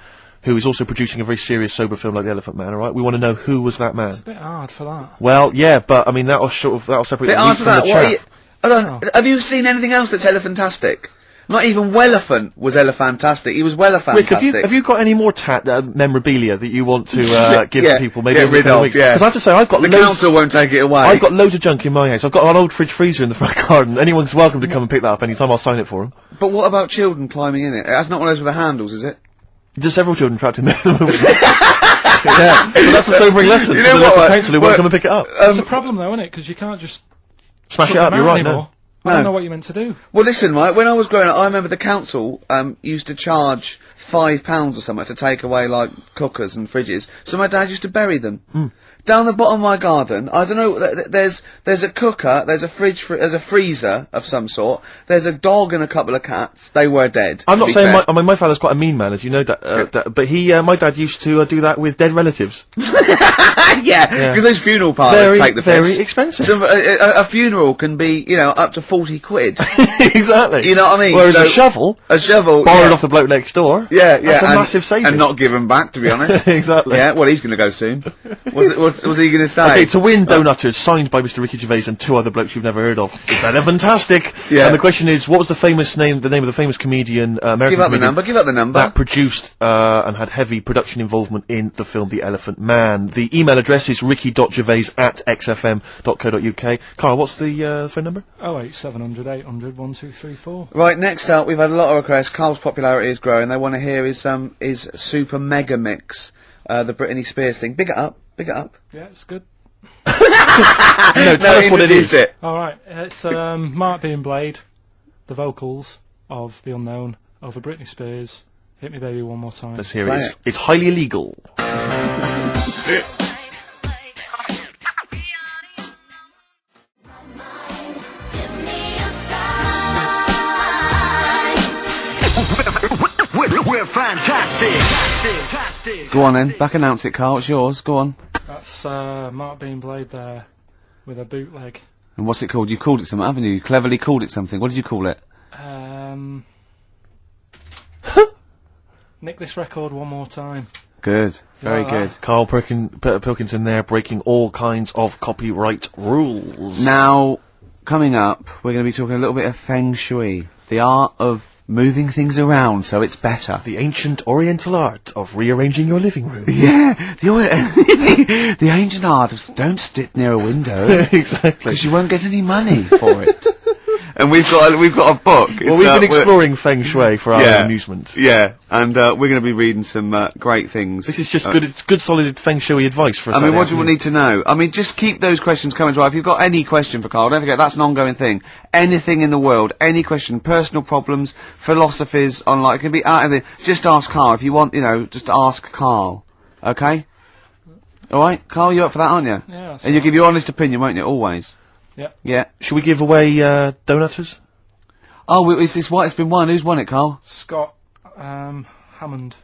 who is also producing a very serious, sober film like The Elephant Man. All right, we want to know who was that man. It's a bit hard for that. Well, yeah, but I mean that'll separate the Bit wheat after from that, the what are chaff. Have you seen anything else that's elephantastic? Not even Wellephant was elephantastic. He was Wellefantastic. Rick, have you got any more memorabilia that you want to give Yeah, to people? Maybe get over the rid coming of, weeks? yeah. Because I have to say, I've got The loads. council won't take it away. I've got loads of junk in my house. I've got an old fridge freezer in the front garden. Anyone's welcome to come and pick that up anytime. I'll sign it for them. But what about children climbing in it? That's not one of those with the handles, is it? There's several children trapped in there at the moment. Yeah, but that's a sobering lesson You to know the local what, council who won't come and pick it up. It's a problem though, isn't it? Because you can't just Smash it put up, them you're out right, anymore. no. I don't No. know what you're meant to do. Well, listen, right, when I was growing up, I remember the council used to charge £5 or something to take away, like, cookers and fridges, so my dad used to bury them. Down the bottom of my garden, I don't know, there's a cooker, there's a there's a freezer of some sort, there's a dog and a couple of cats. They were dead. I'm to not be saying fair. my father's quite a mean man, as you know that, but my dad used to do that with dead relatives. Yeah, because those funeral parlours take the piss. Very expensive. So, a funeral can be, you know, up to 40 quid. Exactly. You know what I mean? Whereas So, a shovel, a shovel, borrowed yeah. off the bloke next door. Yeah, That's a and, massive saving. and not given back, to be honest. Exactly. Yeah, well, he's going to go soon. What's he going to say? Okay, to win Donutters, signed by Mr. Ricky Gervais and 2 other blokes you've never heard of. It's elephantastic. Yeah. And the question is, what was the name of the famous comedian, American Give out the comedian number. Give out the number. that produced and had heavy production involvement in the film The Elephant Man? The email address is ricky.gervais@xfm.co.uk. Karl, what's the phone number? 08700 800 1234. Right, next up, we've had a lot of requests. Carl's popularity is growing. They want to hear his Super Mega Mix, the Britney Spears thing. Big it up. Big it up. Yeah, it's good. No, tell us what it introduce is. it. Alright, it's Mark Bean Blade, the vocals of The Unknown over Britney Spears. Hit Me Baby One More Time. Let's hear Play it. it. It's highly illegal. We're fantastic. Go on then. Back announce it, Carl. It's yours. Go on. That's Mark Bean Blade there with a bootleg. And what's it called? You called it something, haven't you? You cleverly called it something. What did you call it? Nick this record one more time. Good. Very like good. that? Karl Pilkington there, breaking all kinds of copyright rules. Now, coming up, we're going to be talking a little bit of Feng Shui. The art of moving things around so it's better. The ancient Oriental art of rearranging your living room. Yeah, the ancient art of don't sit near a window. Exactly. Because you won't get any money for it. And we've got a book. Well, we've been exploring feng shui for our amusement. Yeah, and we're going to be reading some great things. This is just good. It's good, solid feng shui advice for us. I mean, what do you need to know? I mean, just keep those questions coming to life. If you've got any question for Karl, don't forget that's an ongoing thing. Anything in the world, any question, personal problems, philosophies, on like it can be out of the. Just ask Karl if you want. Just ask Karl. Okay. All right, Karl, you're up for that, aren't you? Yeah. And you give your honest opinion, won't you? Always. Yeah. Yeah. Should we give away donuters? Oh, it's been won. Who's won it, Karl? Scott Hammond.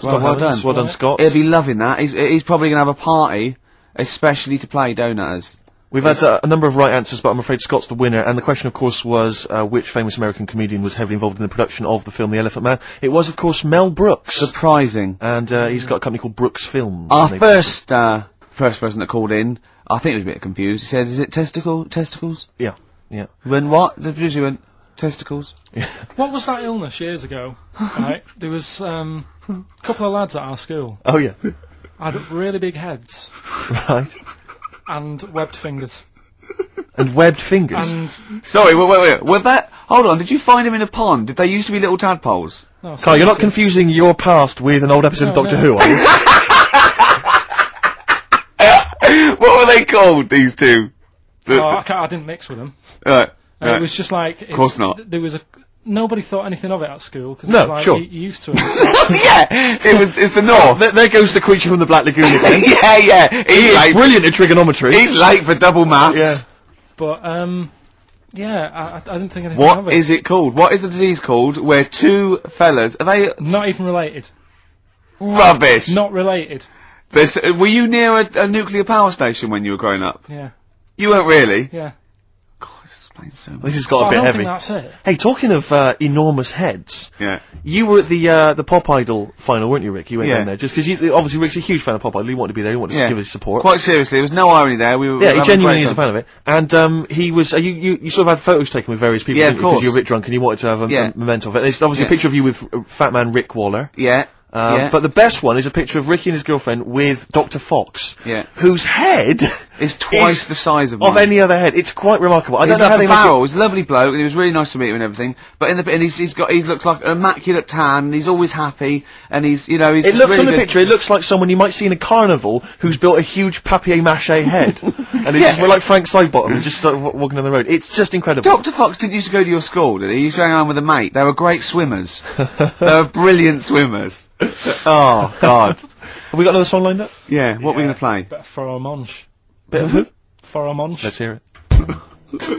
Well done. Well done, Scott. He'll be loving that. He's probably going to have a party, especially to play donuters. We've had a number of right answers, but I'm afraid Scott's the winner. And the question, of course, was which famous American comedian was heavily involved in the production of the film The Elephant Man? It was, of course, Mel Brooks. Surprising. And he's got a company called Brooks Films. Our first person that called in, I think he was a bit confused. He said, "Is it testicles?" Yeah. When what? The producer went, testicles. Yeah. What was that illness years ago? Right, there was a couple of lads at our school Oh, yeah. had really big heads Right. and webbed fingers. And webbed fingers. And Sorry, wait. Was that? Hold on. Did you find him in a pond? Did they used to be little tadpoles? no, Karl, you're not seriously. confusing your past with an old episode of No, Doctor no. Who, are you? What were they called? These two? I didn't mix with them. Right. It was just like. Of course not. There was nobody thought anything of it at school. Cause No, it was like, sure. You used to it. Yeah. It's the North. There goes the creature from the Black Lagoon again. yeah. He is brilliant at trigonometry. He's late for double maths. Yeah. But yeah, I didn't think anything of What it. is it called? What is the disease called where two fellas, are they Not even related. rubbish? Not related. Were you near a nuclear power station when you were growing up? Yeah. You weren't really? Yeah. God, this explains so much. This has got Well, a bit I don't heavy. think that's it. Hey, talking of enormous heads, Yeah. you were at the Pop Idol final, weren't you, Rick? You went Yeah. down there just because obviously Rick's a huge fan of Pop Idol. He wanted to be there. He wanted to give his support. Quite seriously, there was no irony there. We were Yeah, he having genuinely great is a time. fan of it. And he was. You sort of had photos taken with various people, Yeah, didn't of you? Because course. you were a bit drunk and you wanted to have a memento of it. And it's obviously Yeah. a picture of you with Fat Man Rick Waller. Yeah. Yeah. But the best one is a picture of Ricky and his girlfriend with Dr. Fox. Yeah. Whose head It's twice the size of mine. any other head. It's quite remarkable. I He's don't know how they make barrel. He's a lovely bloke, and he was really nice to meet him and everything. But he looks like an immaculate tan, and he's always happy, and he's It just looks really on the good. picture, it looks like someone you might see in a carnival who's built a huge papier-mâché head. And it's just we're like Frank Sidebottom and just sort of walking down the road. It's just incredible. Dr. Fox didn't used to go to your school, did he? He used to hang around with a mate. They were great swimmers. They were brilliant swimmers. Oh, God. Have we got another song lined up? Yeah, what are we going to play? Bit of Pheromonche. Bit of who? Pheromonche. Let's hear it.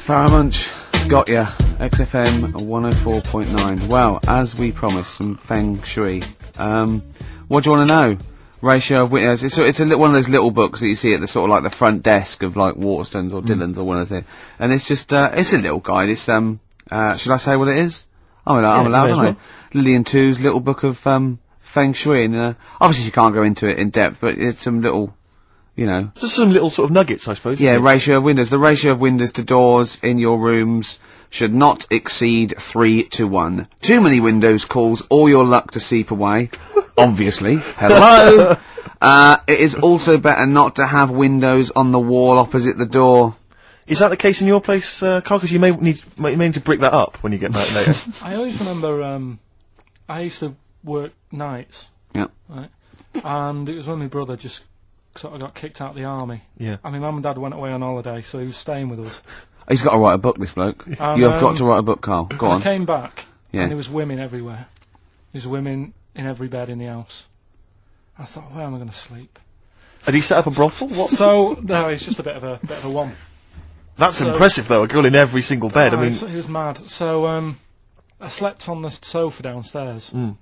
Faramunch, got ya. XFM 104.9. Well, as we promised, some feng shui. What do you want to know? Ratio of windows. It's one of those little books that you see at the sort of like the front desk of like Waterstones or Dillon's or one of those. And it's just it's a little guide. It's should I say what it is? I'm allowed, aren't I? Lillian Two's little book of feng shui. And obviously you can't go into it in depth, but it's some little, Just some little sort of nuggets, I suppose. yeah, ratio of windows. The ratio of windows to doors in your rooms should not exceed 3-1. Too many windows calls all your luck to seep away. Obviously. Hello! It is also better not to have windows on the wall opposite the door. Is that the case in your place, Karl? Because you may need to brick that up when you get back later. I always remember, I used to work nights. Yeah. Right? And it was when my brother just sort of got kicked out of the army. Yeah. And my mum and dad went away on holiday, so he was staying with us. He's got to write a book, this bloke. You have got to write a book, Karl. Go I on. came back, Yeah. and there was women everywhere. There's women in every bed in the house. I thought, where am I going to sleep? Had he set up a brothel? What? So, no, it's just a bit of a one. That's so- impressive, though. A girl in every single bed. I mean, He was mad. So, I slept on the sofa downstairs, and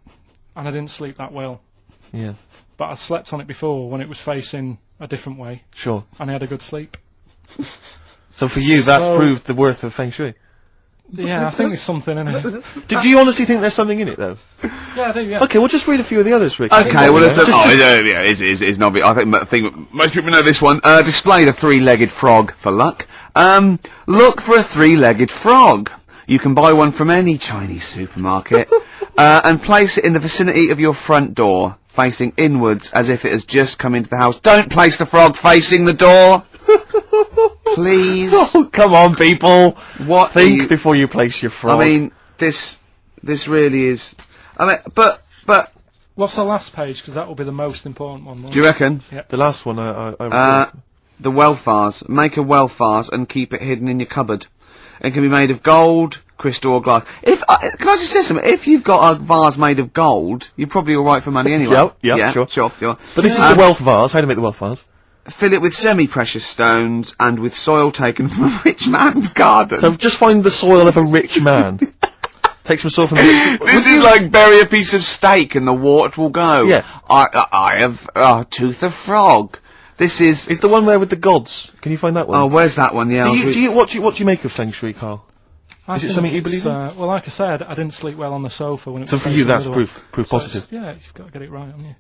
I didn't sleep that well. yeah, But I slept on it before when it was facing a different way, sure. and I had a good sleep. So for you, that's So- proved the worth of feng shui. Yeah, I think there's something in it. Do you honestly think there's something in it, though? Yeah, I do, yeah. Okay, well, just read a few of the others, Rick. Okay, well, it's not. I think most people know this one. Display the three-legged frog for luck. Look for a three-legged frog. You can buy one from any Chinese supermarket, and place it in the vicinity of your front door, facing inwards as if it has just come into the house. Don't place the frog facing the door. Please. Oh, come on, people. What? Think before you place your frog. I mean, this really is. I mean, but. What's the last page? Because that will be the most important one. Do you reckon? Yep. The last one, I the wealth vase. Make a wealth vase and keep it hidden in your cupboard. It can be made of gold, crystal, or glass. Can I just say something? If you've got a vase made of gold, you're probably all right for money anyway. Yeah, sure. But this is the wealth vase. How to make the wealth vase? Fill it with semi-precious stones and with soil taken from a rich man's garden. So just find the soil of a rich man. Take some soil from the This is like bury a piece of steak and the water will go. Yes. I have a tooth of frog. This is... It's the one where with the gods. Can you find that one? Oh, where's that one? Yeah. What do you make of Feng Shui, Karl? Is it something you believe in? Well, like I said, I didn't sleep well on the sofa when it was... So for you, that's proof positive. Yeah, you've got to get it right, haven't you?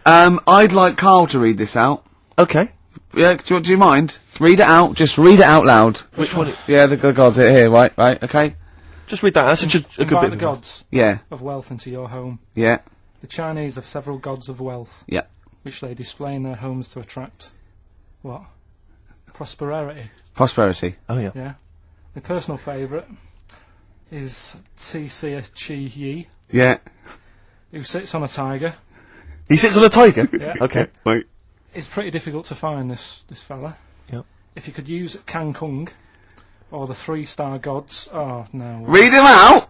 I'd like Karl to read this out. Okay. Yeah, do you mind? Read it out. Just read it out loud. Which one? Yeah, the gods are here. Right, okay. Just read that. That's such a good Invite bit. the gods Yeah, of wealth into your home. yeah, The Chinese have several gods of wealth, yeah. which they display in their homes to attract what? Prosperity. Prosperity. Oh yeah. Yeah. My personal favourite is T.C. Chi Yi, Yeah. who sits on a tiger. He sits on a tiger. Yeah. Okay. Wait. It's pretty difficult to find this fella. Yep. If you could use Kang Kung or the 3-star gods, oh no. Read him out.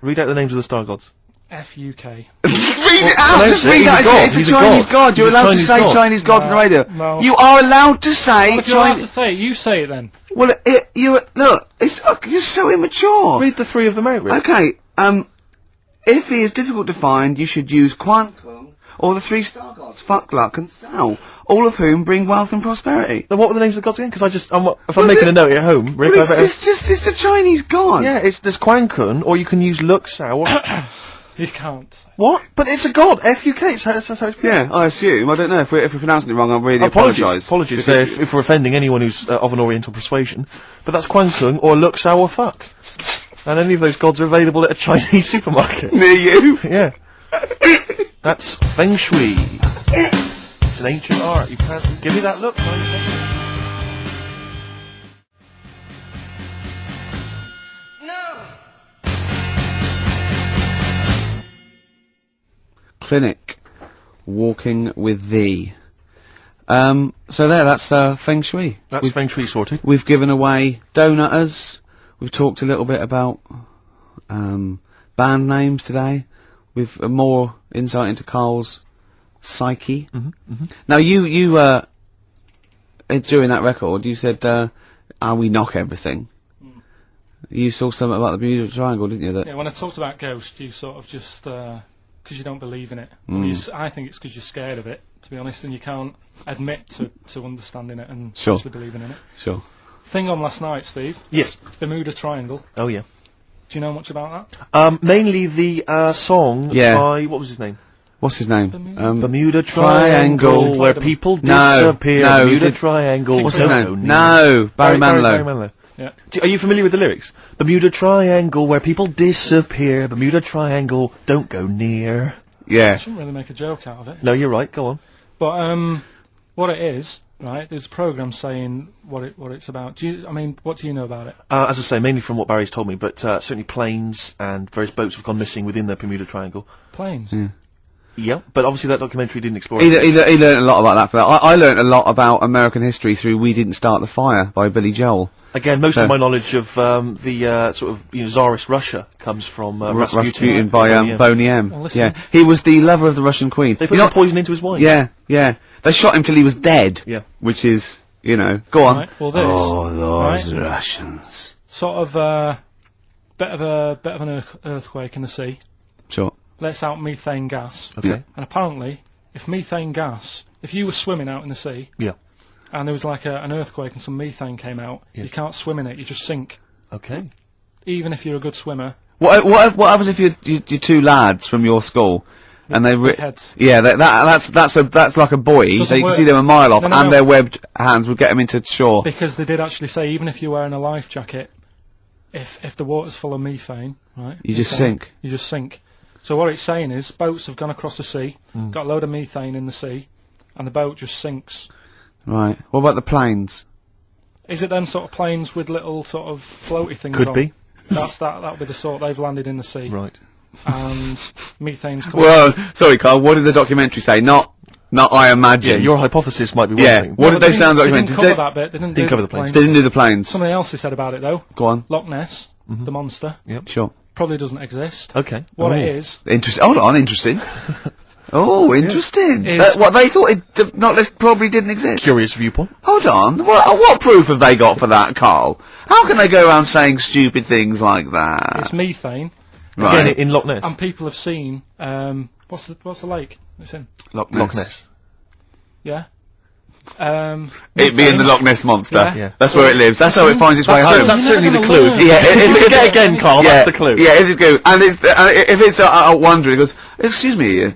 Read out the names of the star gods. F.U.K. Read it out. no, Just he's read a out. god, It's a he's a Chinese god. god. You're He's a allowed to Chinese say god. Chinese god on the radio. No. You are allowed to say Well, if you're allowed Chinese. to say it, you say it then. Well, look. You're so immature. Read the three of them out, Rick. Okay. If he is difficult to find, you should use Quan Kung or the 3-star gods, Fuck, Luck, and Sao, all of whom bring wealth and prosperity. Then what were the names of the gods again? Because if I'm making a note at home, Rick, Well, it's a Chinese god. yeah, there's Quan Kun, or you can use Luk Sao. You can't. What? But it's a god. F-U-K. That's how it's pronounced. Yeah, I assume. I don't know if we're pronouncing it wrong. I really apologise. Apologies Because- if we're offending anyone who's of an Oriental persuasion. But that's Quan Kun or Luk Sao or Fuck. And any of those gods are available at a Chinese supermarket. Near you. Yeah. That's Feng Shui. It's an ancient art. You can't give me that look. Clinic. Walking with thee. So that's Feng Shui. That's Feng Shui sorted. We've given away donutters. We've talked a little bit about band names today. With more insight into Karl's psyche. Now you during that record you said, we knock everything. You saw something about the Bermuda Triangle, didn't you? Yeah, when I talked about Ghost, you sort of just, because you don't believe in it. Well, I think it's because you're scared of it, to be honest, and you can't admit to understanding it and Sure. actually believing in it. Sure. Thing on last night, Steve, Yes. Bermuda Triangle. Oh yeah. Do you know much about that? Mainly the song Yeah. by what was his name? What's his name? Bermuda Triangle. Triangle, where people No, disappear. no, Bermuda did- Triangle. What's his don't name? go near. No, Barry Manilow. Barry Manilow. Yeah. Are you familiar with the lyrics? Bermuda Triangle, where people disappear. Bermuda Triangle, don't go near. I Yeah. shouldn't really make a joke out of it. No, you're right. Go on. But what it is, right? There's a program saying what it's about. What do you know about it? As I say, mainly from what Barry's told me, but certainly planes and various boats have gone missing within the Bermuda Triangle. Planes. Yeah, but obviously that documentary didn't explore He it. learned a lot about that. I learned a lot about American history through "We Didn't Start the Fire" by Billy Joel. Again, most So- of my knowledge of the sort of Tsarist Russia comes from Rasputin by Boney M. Well, listen. Yeah, he was the lover of the Russian queen. They put some poison into his wine. Yeah. They shot him till he was dead. Yeah. Which is, go on. Right. Well, this Oh, those right? Russians. sort of bit of an earthquake in the sea. Sure. Lets out methane gas. Okay. Yeah. And apparently, if you were swimming out in the sea, Yeah. and there was like an earthquake and some methane came out, Yes. you can't swim in it, you just sink. Okay. Even if you're a good swimmer. What happens if you're two lads from your school? And they Big heads. Yeah, that's like a buoy, so you can see them a mile off, and their webbed hands would get them into shore. Because they did actually say, even if you're wearing a life jacket, if the water's full of methane, right? You just sink. You just sink. So what it's saying is, boats have gone across the sea, got a load of methane in the sea, and the boat just sinks. Right. What about the planes? Is it them sort of planes with little sort of floaty things Could on? be. That'll be the sort they've landed in the sea. Right. And methane's coming. Well, sorry, Karl. What did the documentary say? Not I imagine. Yeah, your hypothesis might be one Yeah. thing. What did they say on the They documentary? didn't cover that bit. They didn't cover the planes. They didn't do the planes. Something else they said about it though. Go on. Loch Ness, the monster, Sure. probably doesn't exist. Okay. What it is, Interesting. Hold on. Interesting. Oh, interesting. Is- What they thought the Loch Ness probably didn't exist. Curious viewpoint. Hold on. What proof have they got for that, Karl? How can they go around saying stupid things like that? it's methane, Right. Again, in Loch Ness. and people have seen. What's the lake it's in? Loch Loch Ness. Yeah. It being the Loch Ness monster. Yeah. That's where it lives. That's how it finds its way home. That's You're certainly never the gonna clue. learn. Yeah, Get again, Karl. yeah, That's the clue. Yeah, if it goes, and if it's wondering, it goes, excuse me,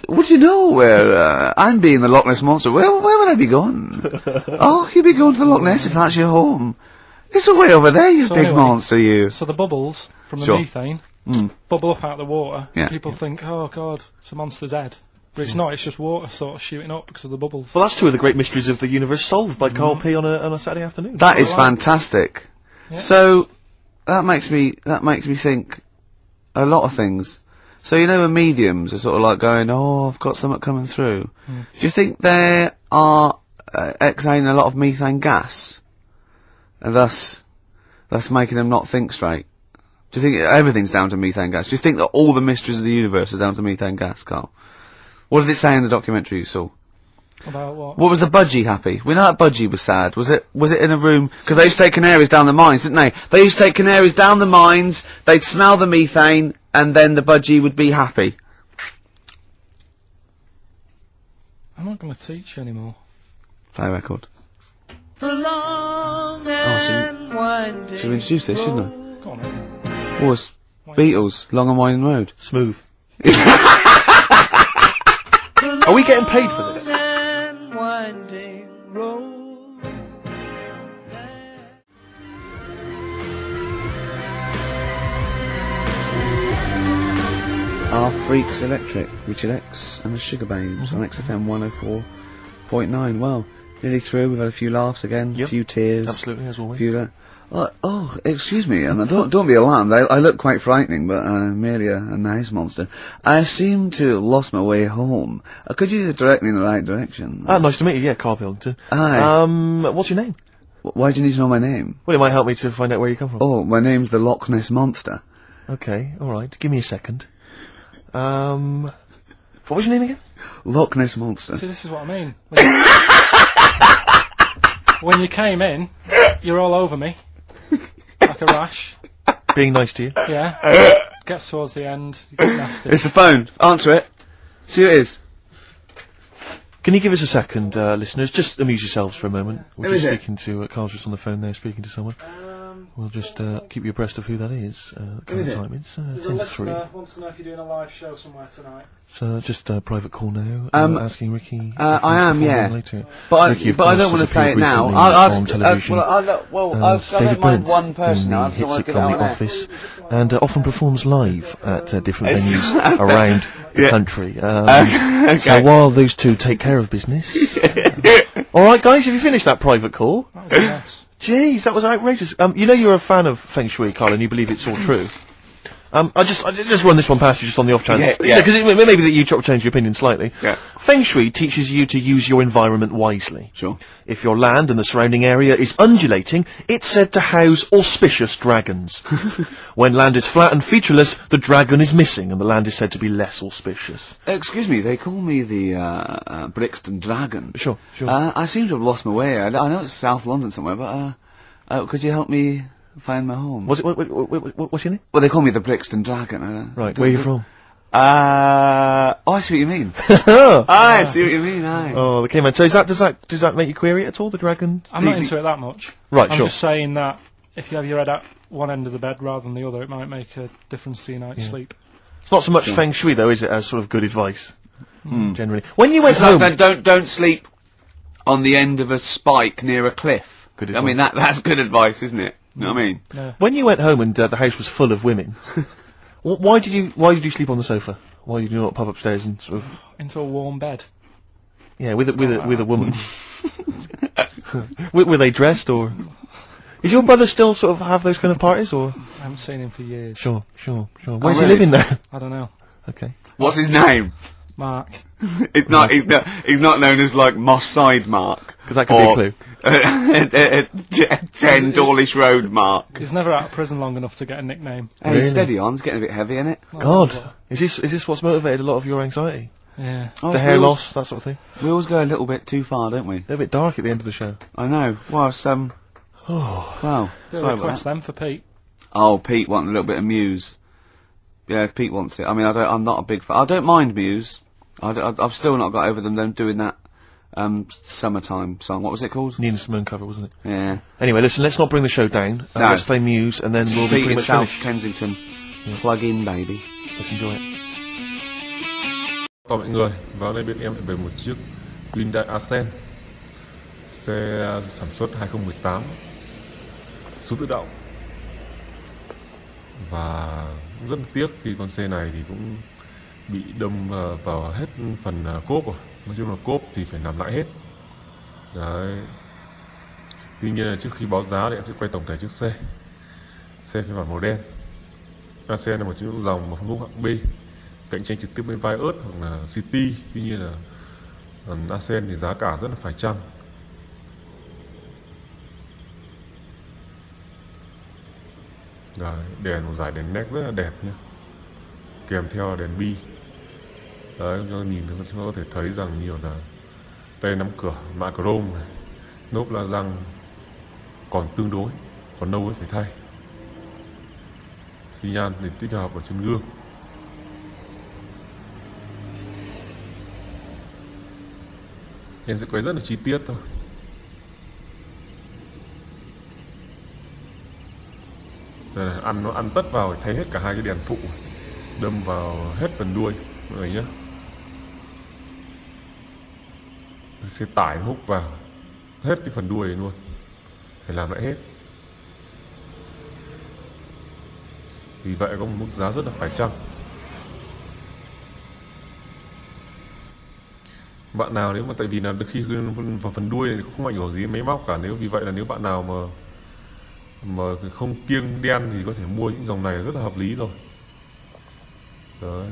would you know where I'm being the Loch Ness monster? Where would I be going? Oh, you'd be going to the Loch Ness if that's your home. It's way over there, you So big anyway, monster, you. So the bubbles from the Sure. methane Mm. bubble up out of the water. Yeah. People think, oh god, it's a monster's head. But it's not, it's just water sort of shooting up because of the bubbles. Well, that's two of the great mysteries of the universe solved by Karl P. on a Saturday afternoon. That is Alright. fantastic. Yeah. So that makes me think a lot of things. So you know when mediums are sort of like going, oh, I've got something coming through. Do you think they are exhaling a lot of methane gas, and thus making them not think straight? Do you think everything's down to methane gas? Do you think that all the mysteries of the universe are down to methane gas, Karl? What did it say in the documentary you saw? About what? What was the budgie happy? We know that budgie was sad. Was it in a room? Because they used to take canaries down the mines, didn't they? They used to take canaries down the mines, they'd smell the methane, and then the budgie would be happy. I'm not going to teach you anymore. Play a record. The long and winding Should we introduce this, shouldn't I? Go on then. Oh, it's Beatles, Long and Winding Road. Smooth. Are we getting paid for this? and winding road. Our Freaks Electric, Richard X and the Sugar Babes on XFM 104.9. Well, nearly through. We've had a few laughs again, a Yep. few tears. Absolutely, as always. Few, oh, excuse me, and don't be alarmed. I look quite frightening, but I'm merely a nice monster. I seem to have lost my way home. Could you direct me in the right direction? Nice to meet you. Yeah, Karl Pilkington. Hi. What's your name? Why do you need to know my name? Well, it might help me to find out where you come from. Oh, my name's the Loch Ness Monster. Okay, alright. Give me a second. What was your name again? Loch Ness Monster. See, this is what I mean. When you came in, you're all over me. Like a rash. Being nice to you. Yeah. Gets towards the end, you get nasty. It's the phone. Answer it. See who it is. Can you give us a second, listeners? Just amuse yourselves for a moment. We're Who just is it? speaking to, Karl's just on the phone there speaking to someone. We'll just keep you abreast of who that is. Current is it? time, it's There's a 10 to 3. listener wants to know if you're doing a live show somewhere tonight. So just a private call now, asking Ricky. if I he's am, performing yeah. later. But Ricky, of I course, don't want to has say it appeared now. recently on television. I David don't mind Brent one person. in I the just want hit to get sitcom out The there. Office, and often performs live at different venues around the country. Okay. So while those two take care of business, all right, guys, have you finished that private call? That was a mess. Jeez, that was outrageous. You know you're a fan of Feng Shui, Karl, and you believe it's all true. I just run this one past you just on the off chance. Yeah. Because maybe that you change your opinion slightly. Yeah. Feng Shui teaches you to use your environment wisely. Sure. If your land and the surrounding area is undulating, it's said to house auspicious dragons. When land is flat and featureless, the dragon is missing and the land is said to be less auspicious. Excuse me, they call me the Brixton Dragon. Sure. I seem to have lost my way. I know it's South London somewhere, but could you help me find my home? What's your name? Well, they call me the Brixton Dragon. Right, where are you from? I see what you mean. I see what you mean, aye. Oh, okay, man. So does that make you query it at all, the dragon? I'm not into it that much. Right, I'm sure. just saying that if you have your head one end of the bed rather than the other, it might make a difference to your night's sleep. It's not so much feng shui though, is it, as sort of good advice? Generally. When you went It's home... like, don't sleep on the end of a spike near a cliff. Good I mean, that's good advice, isn't it? You know what I mean? Yeah. When you went home and the house was full of women, why did you sleep on the sofa? Why did you not pop upstairs and sort of... Into a warm bed. Yeah, with a woman. Were they dressed, or... Is your brother still sort of have those kind of parties, or...? I haven't seen him for years. Sure. Where's he really? living now? I don't know. Okay. What's his name? Mark. He's not known as like Moss Side Mark. Because that could be a clue. 10 Dawlish Road Mark. He's never out of prison long enough to get a nickname. Hey, Really? steady on, it's getting a bit heavy, isn't it? God, is this what's motivated a lot of your anxiety? Yeah. The hair loss, that sort of thing? We always go a little bit too far, don't we? A little bit dark at the end of the show. I know. Well, it's, well, Do sorry a about request that. then for Pete. Oh, Pete wanting a little bit of Muse. Yeah, if Pete wants it. I mean, I'm not a big fan. I don't mind Muse. I've still not got over them doing that, summertime song. What was it called? Nina Simone cover, wasn't it? Yeah. Anyway, listen, let's not bring the show down. No. Let's play Muse, and then we'll be Pete pretty in much South finished. Kensington. Plug in, baby. Let's enjoy it. Chào mọi người, và đây bên em lại về một chiếc Hyundai Accent xe sản xuất 2018 số tự động, và rất tiếc khi con xe này thì cũng bị đâm vào hết phần cốp rồi. Nói chung là cốp thì phải làm lại hết. Đấy. Tuy nhiên là trước khi báo giá thì em sẽ quay tổng thể chiếc xe. Xe phiên bản màu đen. Accent là một chiếc dòng mà phân khúc hạng B, cạnh tranh trực tiếp với Vios hoặc là City. Tuy nhiên là Accent thì giá cả rất là phải chăng. Đấy, đèn một dải đèn nét rất là đẹp nhé, kèm theo là đèn bi. Đấy, cho nhìn chúng ta có thể thấy rằng nhiều là tay nắm cửa mạ chrome này, nốp la răng còn tương đối, còn nâu ấy phải thay. Xi nhan thì tích hợp ở trên gương. Em sẽ quay rất là chi tiết thôi. Đây này, nó ăn tất vào để thay hết cả hai cái đèn phụ, đâm vào hết phần đuôi mọi người nhé. Xe tải hút vào hết cái phần đuôi này luôn, phải làm lại hết. Vì vậy có một mức giá rất là phải chăng. Bạn nào nếu mà tại vì là khi vào phần đuôi này không ảnh hưởng gì đến máy móc cả, nếu vì vậy là nếu bạn nào mà không kiêng đen thì có thể mua những dòng này rất là hợp lý rồi. Đấy.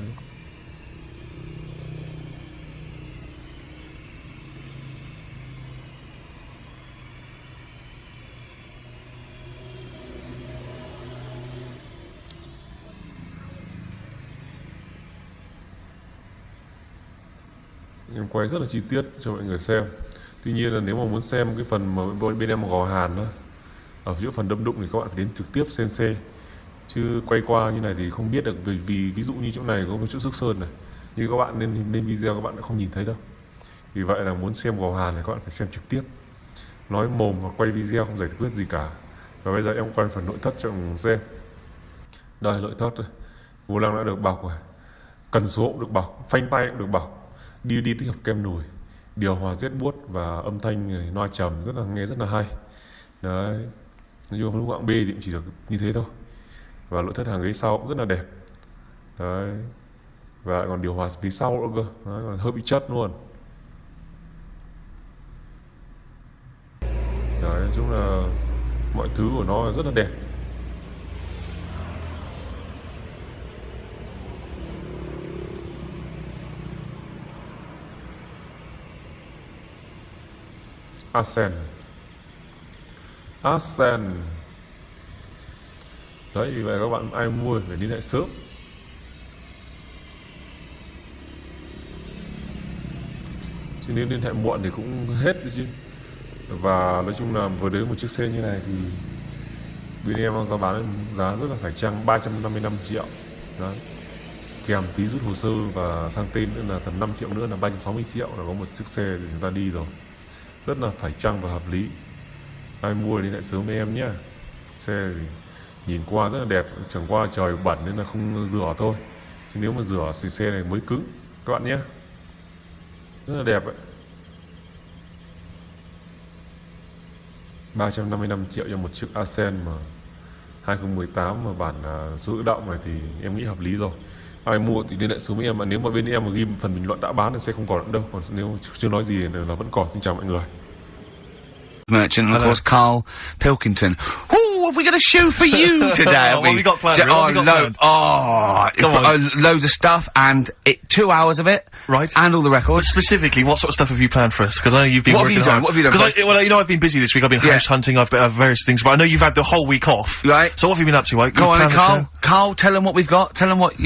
Em quay rất là chi tiết cho mọi người xem. Tuy nhiên là nếu mà muốn xem cái phần mà bên em gò hàn đó, ở phía phần đâm đụng thì các bạn phải đến trực tiếp xem xe, chứ quay qua như này thì không biết được. Vì ví dụ như chỗ này có một chút xước sơn này, nhưng các bạn lên video các bạn đã không nhìn thấy đâu. Vì vậy là muốn xem gò hàn thì các bạn phải xem trực tiếp. Nói mồm và quay video không giải quyết gì cả. Và bây giờ em quay phần nội thất cho mọi người xem. Đây, nội thất đây. Vô lăng đã được bọc rồi, cần số cũng được bọc, phanh tay cũng được bọc, DVD tích hợp kem nồi, điều hòa rét buốt và âm thanh loa trầm nghe rất là hay. Đấy, nói chung phân khúc hạng B thì cũng chỉ được như thế thôi. Và nội thất hàng ghế sau cũng rất là đẹp. Đấy, và lại còn điều hòa phía sau nữa cơ. Đấy, còn hơi bị chất luôn. Đấy, nói chung là mọi thứ của nó rất là đẹp. Accent. Đấy, vì vậy các bạn ai mua phải liên hệ sớm. Chứ nếu liên hệ muộn thì cũng hết đấy chứ. Và nói chung là vừa đến một chiếc xe như này thì bên em đang giao bán giá rất là phải chăng, 355 triệu. Đấy, kèm phí rút hồ sơ và sang tên nữa là tầm 5 triệu nữa là 360 triệu là có một chiếc xe để chúng ta đi rồi. Rất là phải chăng và hợp lý. Ai mua liên hệ sớm với em nhé. Xe thì nhìn qua rất là đẹp, chẳng qua trời bẩn nên là không rửa thôi, chứ nếu mà rửa thì xe này mới cứng các bạn nhé. Rất là đẹp ấy. 355 triệu cho một chiếc Ascent mà 2018 mà bản số tự động này thì em nghĩ hợp lý rồi. Ai mua thì liên hệ xuống với em, mà nếu mà bên em mà ghi phần bình luận đã bán thì sẽ không còn nữa đâu, còn nếu chưa nói gì là vẫn còn. Xin chào mọi người. Merchant, and of course, Karl Pilkington. Ooh, have we got a show for you today? What have we got planned? Loads of stuff, and 2 hours of it, Right. and all the But records. specifically, what sort of stuff have you planned for us? Because I know you've been What have working you done? hard. What have you done? 'Cause well, you know, I've been busy this week. I've been house hunting. I've various things, but I know you've had the whole week off. Right. So what have you been up to? Right? Go You've on, planned the Karl. show? Karl, tell them what we've got. Tell them what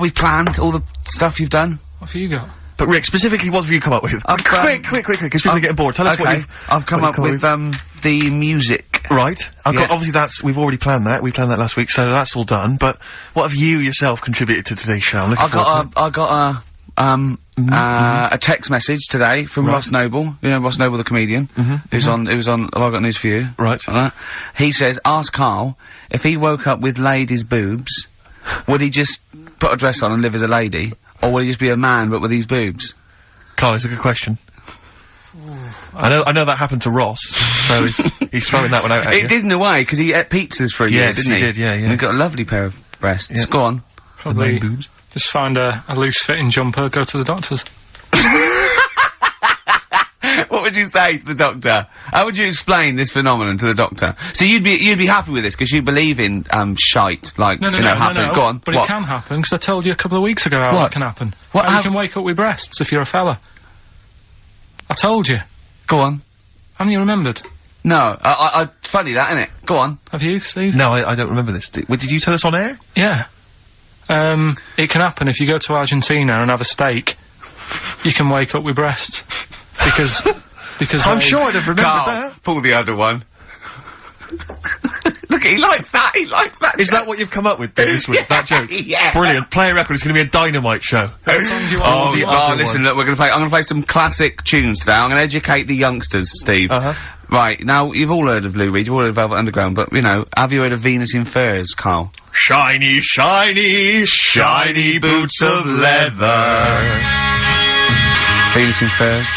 we've planned, all the stuff you've done. What have you got? But Rick, specifically, what have you come up with? I've quick, because people are getting bored. Tell us what Okay, you've. I've come what up you've with the music. Right. Yeah. Obviously we've already planned that. We planned that last week, so that's all done. But what have you yourself contributed to today's show? I'm looking forward to it. I got a text message today from Right. Ross Noble. You know Ross Noble, the comedian, who's on. Have I got news for you? Right. He says, ask Karl if he woke up with ladies' boobs, would he just put a dress on and live as a lady, or would he just be a man but with these boobs? Karl, it's a good question. I know that happened to Ross, so he's throwing that one out at you. It did in a way because he ate pizzas for a year, Yes, didn't he? he did, yeah. And he got a lovely pair of breasts. Yeah. Go on. Probably main boobs. just find a loose-fitting jumper, go to the doctor's. What would you say to the doctor? How would you explain this phenomenon to the doctor? So you'd be happy with this because you believe in shite like No, happening. Go on. But What? it can happen, because I told you a couple of weeks ago how What? it can happen. What How you hap- can wake up with breasts if you're a fella. I told you. Go on. Haven't you remembered? No, funny that, innit? Go on. Have you, Steve? No, I don't remember this. Did you tell us on air? Yeah. It can happen if you go to Argentina and have a steak. You can wake up with breasts. Because I'm they- sure I'd have remembered Karl, that. pull the other one. Look, he likes that. He likes that. Is that what you've come up with this week? That joke? Yeah. Brilliant. Play a record. It's going to be a dynamite show. What song do you Oh, want? the other listen, one. look, I'm going to play some classic tunes today. I'm going to educate the youngsters, Steve. Uh-huh. Right, now, you've all heard of Lou Reed, you've all heard of Velvet Underground, but, you know, have you heard of Venus in Furs, Karl? Shiny, shiny, shiny boots of leather. Venus in Furs,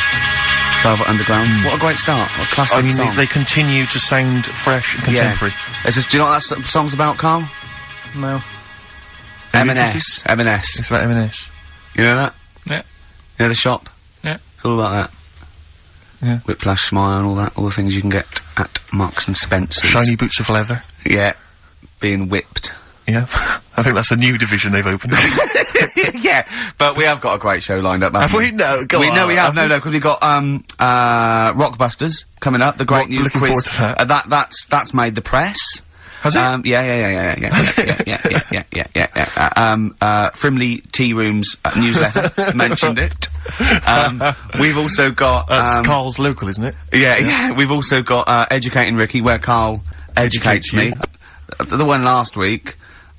Velvet Underground. What a great start. What a classic I mean, song. they continue to sound fresh and contemporary. It's just, do you know what that song's about, Karl? No. M&S. M&S. It's about M&S. You know that? Yeah. You know the shop? Yeah. It's all about that. Yeah. Whiplash, Smile, and all that, all the things you can get at Marks and Spencer's. Shiny boots of leather. Yeah. Being whipped. Yeah. I think that's a new division they've opened. Yeah, but we have got a great show lined up, haven't Have we? No, go we on. know we have, no, because we've got, Rockbusters coming up, the great new looking quiz. forward to that. That's made the press. Has it? Frimley Tea Room's newsletter mentioned it. We've also got, That's Karl's local, isn't it? yeah, we've also got, Educating Ricky, where Karl educates me. The one last week,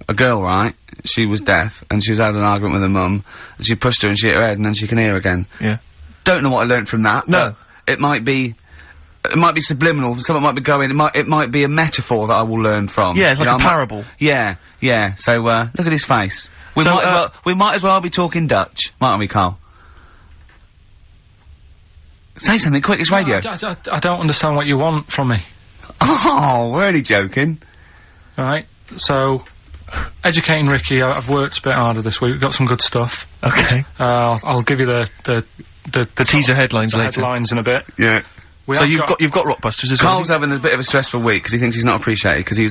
a girl, right, she was deaf, and she was having an argument with her mum, and she pushed her and she hit her head, and then she can hear again. Yeah. Don't know what I learnt from that. No. but it might be subliminal, something might be going, it might be a metaphor that I will learn from. Yeah, it's You like know, a I might- parable. Yeah, so, look at his face. We So, might as well be talking Dutch, mightn't we, Karl? Say something quick, it's radio. I don't understand what you want from me. Oh, we're only joking. Right? So, educating Ricky, I've worked a bit harder this week. We've got some good stuff. Okay. I'll give you the Teaser headlines the later. headlines in a bit. Yeah. We So have you've got Rockbusters as well. Karl's having a bit of a stressful week because he thinks he's not appreciated because he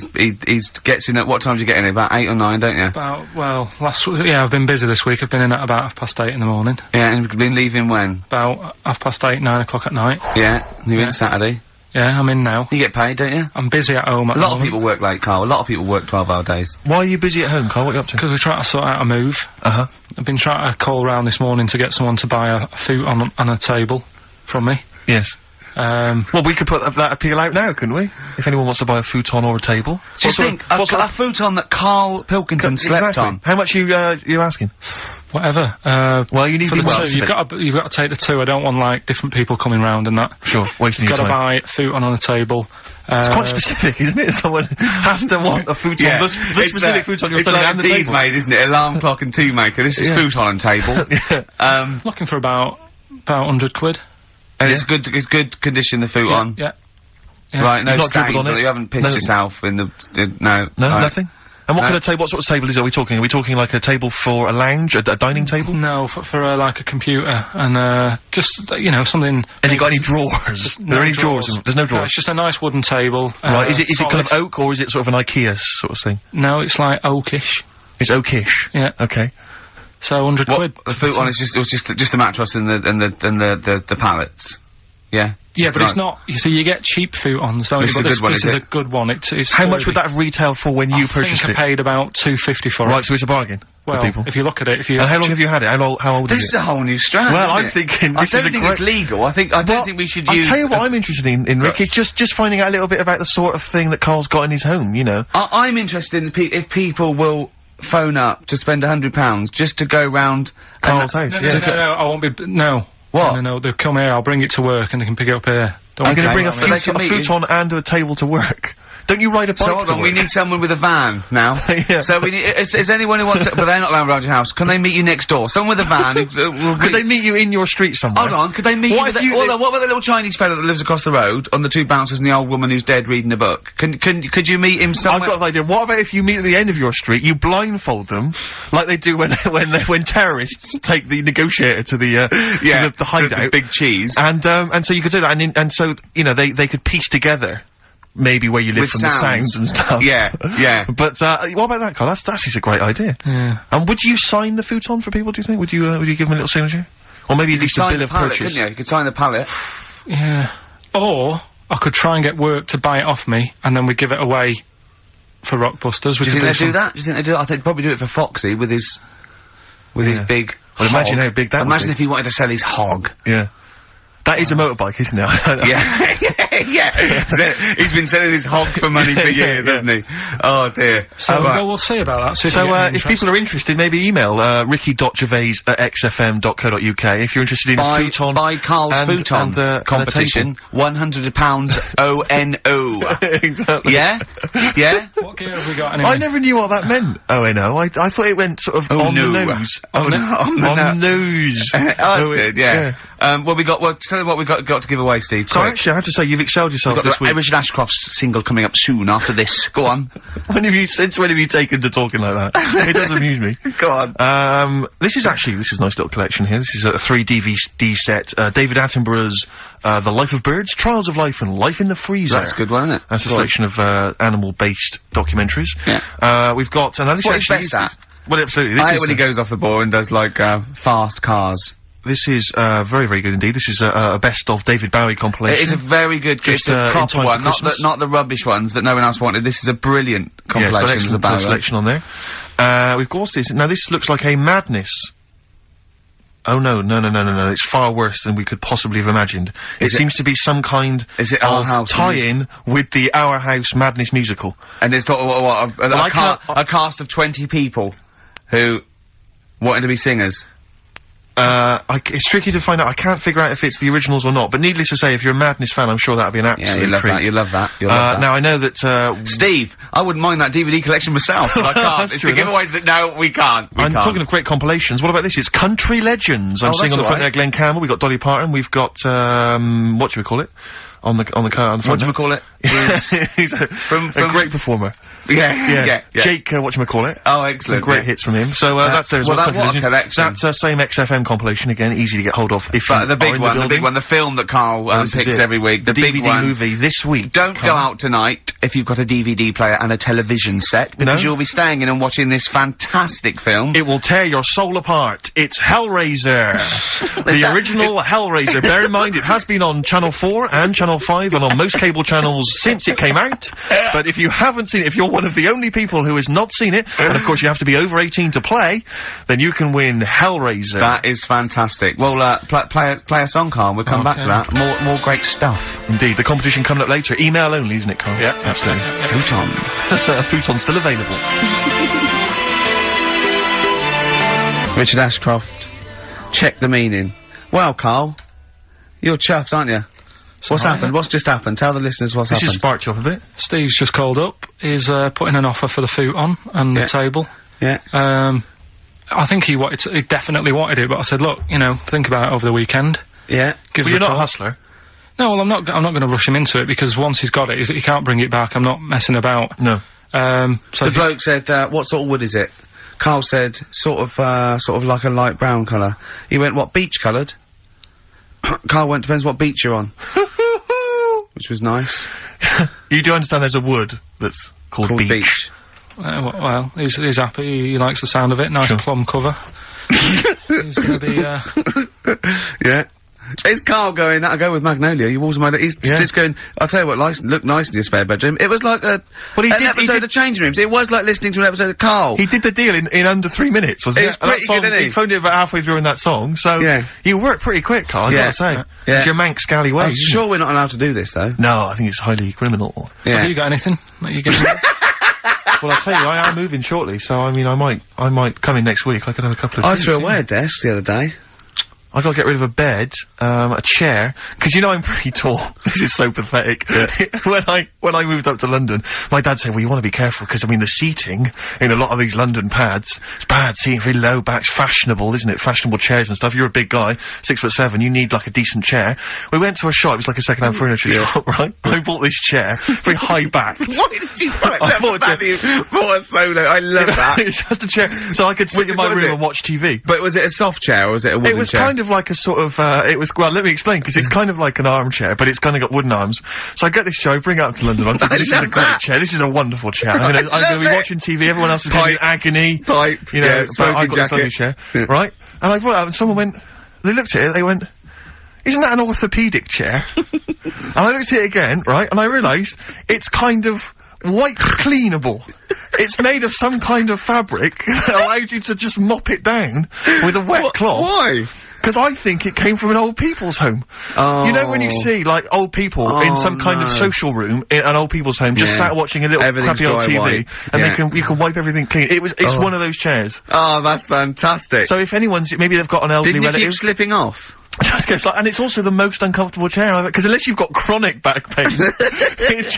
gets in at what time do you get in? About 8 or 9, don't you? I've been busy this week. I've been in at about 8:30 in the morning. Yeah, and you've been leaving when? About 8:30, 9 o'clock at night. Yeah, you're Yeah. in Saturday. Yeah, I'm in now. You get paid, don't you? I'm busy at home at A the lot of moment. people work late, Karl. A lot of people work 12-hour days. Why are you busy at home, Karl? What are you up to? Because we're trying to sort out a move. Uh-huh. I've been trying to call round this morning to get someone to buy a futon on a table from me. Yes. Well, we could put that appeal out now, couldn't we? If anyone wants to buy a futon or a table. Just think, a futon that Karl Pilkington slept on. How much you asking? Whatever. Well, you need for to the two. You've got to take the two. I don't want like different people coming round and that. Sure, wasting your Got to time. buy a futon on a table. It's quite specific, isn't it? Someone has to want a futon. Yeah. The specific futon you're selling and the tea's table. made, isn't it? Alarm clock and tea maker. This is futon and table. Looking for about £100. And it's good condition, the futon. Yeah. Right, no You've not stains, dribbled on it? you haven't pissed yourself in the, no. No, right. nothing? And what kind of table, what sort of table is it? Are we talking like a table for a lounge, a dining table? No, for like a computer and just you know something. Has it got any drawers? Are there any drawers? There's no drawers. It's just a nice wooden table. Right, is it kind of oak or is it sort of an IKEA sort of thing? No, it's like oakish. It's oakish. Yeah. Okay. So £100. The futon is just a mattress and the pallets. Yeah. Yeah, but it's not. You see, you get cheap futons, don't you? But this is a good one. It's how much would that have retailed for when you purchased it? I think I paid about $2.50 for it. Right, so it's a bargain for people. If you look at it, and how long have you had it? How old is it? This is a whole new strand. Well, I'm thinking. I don't think it's legal. I don't think we should use. I'll tell you what I'm interested in, Rick. Is just finding out a little bit about the sort of thing that Karl's got in his home. You know. I'm interested in if people will phone up to spend £100 just to go round Karl's house. No, I won't be. No. What? No, they'll come here. I'll bring it to work and they can pick it up here. I'm going to bring a futon and a table to work. Don't you ride a bike? So hold on, we need someone with a van now. Yeah. So we need. Is anyone who wants to? But they're not allowed around your house. Can they meet you next door? Someone with a van. Could they meet you in your street somewhere? Hold on. Could they meet you? What about the little Chinese fellow that lives across the road on the two bouncers and the old woman who's dead reading a book? Could you meet him somewhere? I've got an idea. What about if you meet at the end of your street, you blindfold them, like they do when terrorists take the negotiator to the hideout, the big cheese, and so you could do that, and so you know they could piece together. Maybe where you live from the sounds and stuff. Yeah, yeah. But, what about that, Karl? That's just a great idea. Yeah. And would you sign the futon for people, do you think? Would you give them a little signature? Or maybe at least a bill of purchase? You could sign the pallet. Yeah. Or, I could try and get work to buy it off me, and then we give it away for Rockbusters. Do you think they do that? Do you think they do that? I think they'd probably do it for Foxy with his big Well, imagine how big that would be. Imagine if he wanted to sell his hog. Yeah. That is a motorbike, isn't it? yeah. He's been selling his hog for money for years, hasn't he? Oh dear. So, we'll see about that. So, if people are interested, maybe email, ricky.gervais@xfm.co.uk if you're interested in futon. Buy Karl's futon competition, £100 ONO. Exactly. Yeah? Yeah? What gear have we got anyway? I never knew what that meant, ONO. I thought it went sort of on the nose. On the nose. Oh, that's good, yeah. Tell me what we got to give away, Steve. So actually, I have to say, you've excelled yourself this week. Richard Ashcroft's single coming up soon after this. Go on. Since when have you taken to talking like that? It does amuse me. Go on. This is a nice little collection here. This is a 3 DVD set. David Attenborough's, The Life of Birds, Trials of Life and Life in the Freezer. That's a good one, isn't it? That's a selection of, animal-based documentaries. Yeah. We've got, and this what is best at? Well, absolutely. I hate when he goes off the ball and does, like, fast cars. This is, very, very good indeed. This is a best of David Bowie compilation. It is a very good, it's a proper one, not the rubbish ones that no one else wanted. This is a brilliant compilation. Yes, got selection on there. We've got this. Now this looks like a Madness. Oh no, it's far worse than we could possibly have imagined. It seems to be some kind of tie-in with the Our House Madness musical. And it's a cast of 20 people who wanted to be singers. It's tricky to find out. I can't figure out if it's the originals or not, but needless to say, if you're a Madness fan, I'm sure that'd be an absolute treat. You love that. Now I know that, Steve, I wouldn't mind that DVD collection myself, but I can't. It's the giveaways that, no, we can't. I'm talking of great compilations. What about this? It's Country Legends. I'm seeing on the front there Glenn Campbell, we've got Dolly Parton, we've got, whatchamacallit? On the front. Whatchamacallit? He's a great performer. Yeah. Jake, whatchamacallit. Oh, excellent. Some great hits from him. So, that's there as well. What a collection. That's, same XFM compilation, again, easy to get hold of. The big one, the film that Karl picks every week. The DVD movie this week. Don't go out tonight if you've got a DVD player and a television set, because you'll be staying in and watching this fantastic film. It will tear your soul apart. It's Hellraiser. The original Hellraiser. Bear in mind, it has been on Channel 4 and Channel 5 and on most cable channels since it came out. But if you haven't seen it, if you're one of the only people who has not seen it, and of course you have to be over 18 to play, then you can win Hellraiser. That is fantastic. Well, play a song, Karl. We'll come back to that. More great stuff. Indeed. The competition coming up later. Email only, isn't it, Karl? Yeah, absolutely. Futon. Futon's still available. Richard Ashcroft. Check the meaning. Well, Karl, you're chuffed, aren't you? What's happened? What's just happened? Tell the listeners what's happened. This has sparked you up a bit. Steve's just called up. He's putting an offer for the futon and the table. Yeah. I think he definitely wanted it, but I said, look, you know, think about it over the weekend. Yeah. Give us Well, you're a not call. a hustler. No, well, I'm not going to rush him into it, because once he's got it, he can't bring it back. I'm not messing about. No. The So bloke said, what sort of wood is it? Karl said, sort of like a light brown colour. He went, what, beach coloured? Karl went, depends what beach you're on. Which was nice. You do understand there's a wood that's called beach. well, he's happy. He likes the sound of it. Nice plum cover. He's going to be. Yeah. Is Karl going, that'll go with Magnolia? You walls he's just going, I'll tell you what, look nice in your spare bedroom. It was like an episode of Changing Rooms. It was like listening to an episode of Karl. He did the deal in under 3 minutes, wasn't it? It was pretty good, didn't he? He phoned it about halfway through in that song, so you worked pretty quick, Karl, I gotta say. Yeah. It's your Manx scally way. I'm sure we're not allowed to do this, though. No, I think it's highly criminal. Yeah. Have you got anything that you get? Well, I'll tell you, I am moving shortly, so I mean, I might come in next week. I could have a couple of I things, threw away a desk the other day. I gotta get rid of a bed, a chair, because you know I'm pretty tall. This is so pathetic. When I moved up to London, my dad said, well, you want to be careful, because I mean the seating in a lot of these London pads, it's bad seating, very low backs, fashionable, isn't it? Fashionable chairs and stuff. You're a big guy, 6'7", you need like a decent chair. We went to a shop, it was like a second-hand furniture shop, right? I bought this chair, very high backed. Why did you buy that? For a solo, I love that. It's just a chair, so I could sit in my room and watch TV. But was it a soft chair, or was it a wooden chair? It was kind of like a sort of, well, let me explain, because it's kind of like an armchair, but it's kind of got wooden arms. So I get this chair, I bring it up to London, I'm thinking, this is a great chair, this is a wonderful chair. I'm gonna be watching TV, everyone else is going to be in agony. You know, but I've got this lovely chair, right? And I brought it up, and someone went, they looked at it, they went, isn't that an orthopaedic chair? And I looked at it again, right, and I realised it's kind of white cleanable. It's made of some kind of fabric that allowed you to just mop it down with a wet cloth. Why? Because I think it came from an old people's home. Oh. You know when you see, like, old people in some kind of social room in an old people's home, just sat watching a little crappy old TV, and you can wipe everything clean. It's one of those chairs. Oh, that's fantastic. So if anyone's, maybe they've got an elderly relative. Didn't you keep slipping off? Just goes like, and it's also the most uncomfortable chair because unless you've got chronic back pain, it's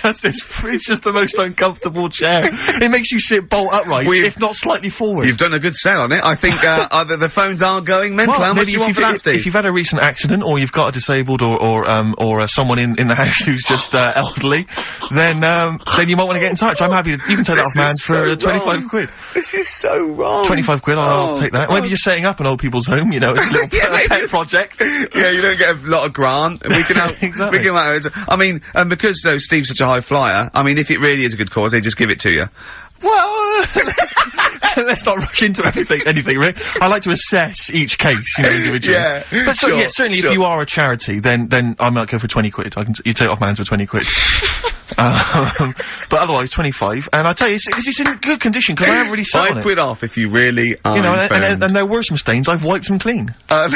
just the most uncomfortable chair. It makes you sit bolt upright, if not slightly forward. You've done a good sell on it. I think the phones are going mental. How much do you want for that, Steve? If you've had a recent accident, or you've got a disabled, or someone in the house who's just elderly, then you might want to get in touch. I'm happy to. You can take that off, man, for 25 quid. This is so wrong. 25 quid. I'll take that. Maybe you're setting up an old people's home. You know, it's a little pet project. Yeah, you don't get a lot of grant. We can help. Exactly. We can I mean, and because though Steve's such a high flyer, I mean, if it really is a good cause, they just give it to you. Well, let's not rush into anything, really. I like to assess each case, you know, individually. Yeah. But certainly if you are a charity, then I might go for 20 quid. You take off my hands for 20 quid. But otherwise 25. And I tell you, it's in good condition, because I haven't really sat on it. 5 quid off if you really are. You know, and there were some stains, I've wiped them clean. Oh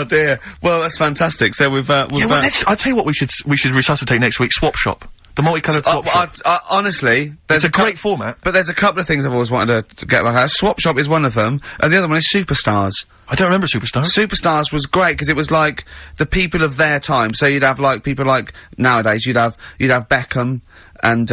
dear. Well, that's fantastic. So we've I'll tell you what we should resuscitate next week, Swap Shop. The multicoloured Swap Shop. Honestly, it's a great format. But there's a couple of things I've always wanted to get back at. Swap Shop is one of them, and the other one is Superstars. I don't remember Superstars. Superstars was great, because it was like the people of their time. So you'd have like people like nowadays, you'd have Beckham and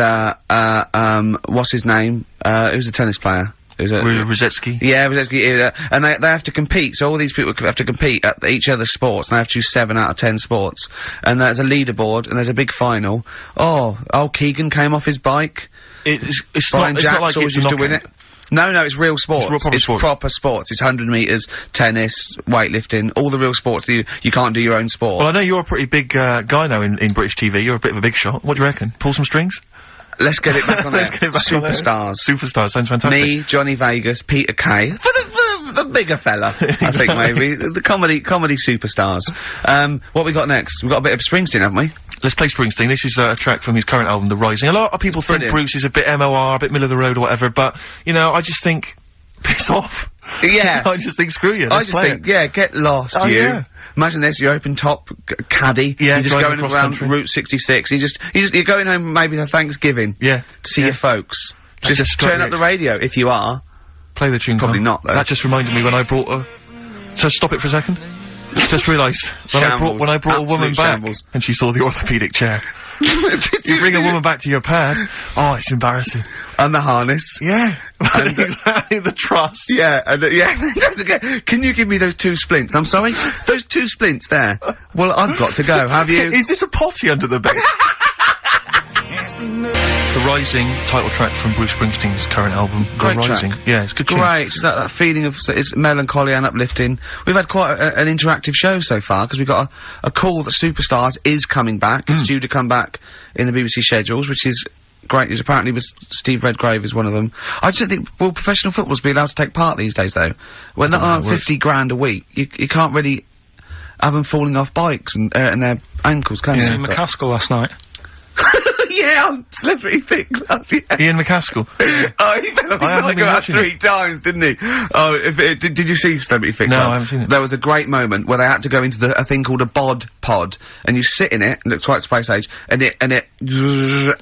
what's his name? Who's a tennis player? Rosetsky. Yeah, Rosetsky, and they have to compete, so all these people have to compete at each other's sports, and they have to choose 7 out of 10 sports. And there's a leaderboard, and there's a big final. Oh, Keegan came off his bike. It's Brian not Jacks like always used to win it. No, it's real sports. It's proper sports. It's 100 metres, tennis, weightlifting, all the real sports. You can't do your own sport. Well, I know you're a pretty big guy now in British TV. You're a bit of a big shot. What do you reckon? Pull some strings? Let's get it back on there. Superstars. Superstars, sounds fantastic. Me, Johnny Vegas, Peter Kay. For the bigger fella, I think, maybe. The comedy superstars. What we got next? We've got a bit of Springsteen, haven't we? Let's play Springsteen. This is a track from his current album, The Rising. A lot of people think Bruce is a bit MOR, a bit middle of the road or whatever, but, you know, I just think, piss off. Yeah. I just think, screw you, let's play it. Yeah, get lost, you. Yeah. Imagine this, you're open top caddy. Yeah, you're just driving going across around country. Route 66. You're going home maybe for Thanksgiving. Yeah. To see your folks. Just struck turn me. up the radio if you are. Play the tune, Probably Karl. not, though. That just reminded me when I brought a... So stop it for a second. Just realised when I brought a woman Absolute back shambles. and she saw the orthopaedic chair. You bring a woman back to your pad. Oh, it's embarrassing. And the harness. Yeah. And exactly, the truss. Yeah, and yeah. Just again, can you give me those 2 splints? I'm sorry? Those 2 splints there. Well, I've got to go. Have you? Is this a potty under the bed? The Rising, title track from Bruce Springsteen's current album, The Great Rising. track. Yeah, it's good tune. Great. It's just that feeling of it's melancholy and uplifting. We've had quite an interactive show so far because we've got a call that Superstars is coming back. It's due to come back in the BBC schedules, which is great news. Apparently, Steve Redgrave is one of them. I just don't think will professional footballers be allowed to take part these days though. When they're on 50 grand a week, you can't really have them falling off bikes and their ankles, can you? Ian McCaskill last night. Yeah, on slippery thick glove, yeah. Ian McCaskill. Oh, he fell off his haven't bike been about watching 3 times, didn't he? Oh, did you see Slippery Thick No, Glove? I haven't seen it. There was a great moment where they had to go into a thing called a bod pod, and you sit in it, and it's quite space age, and it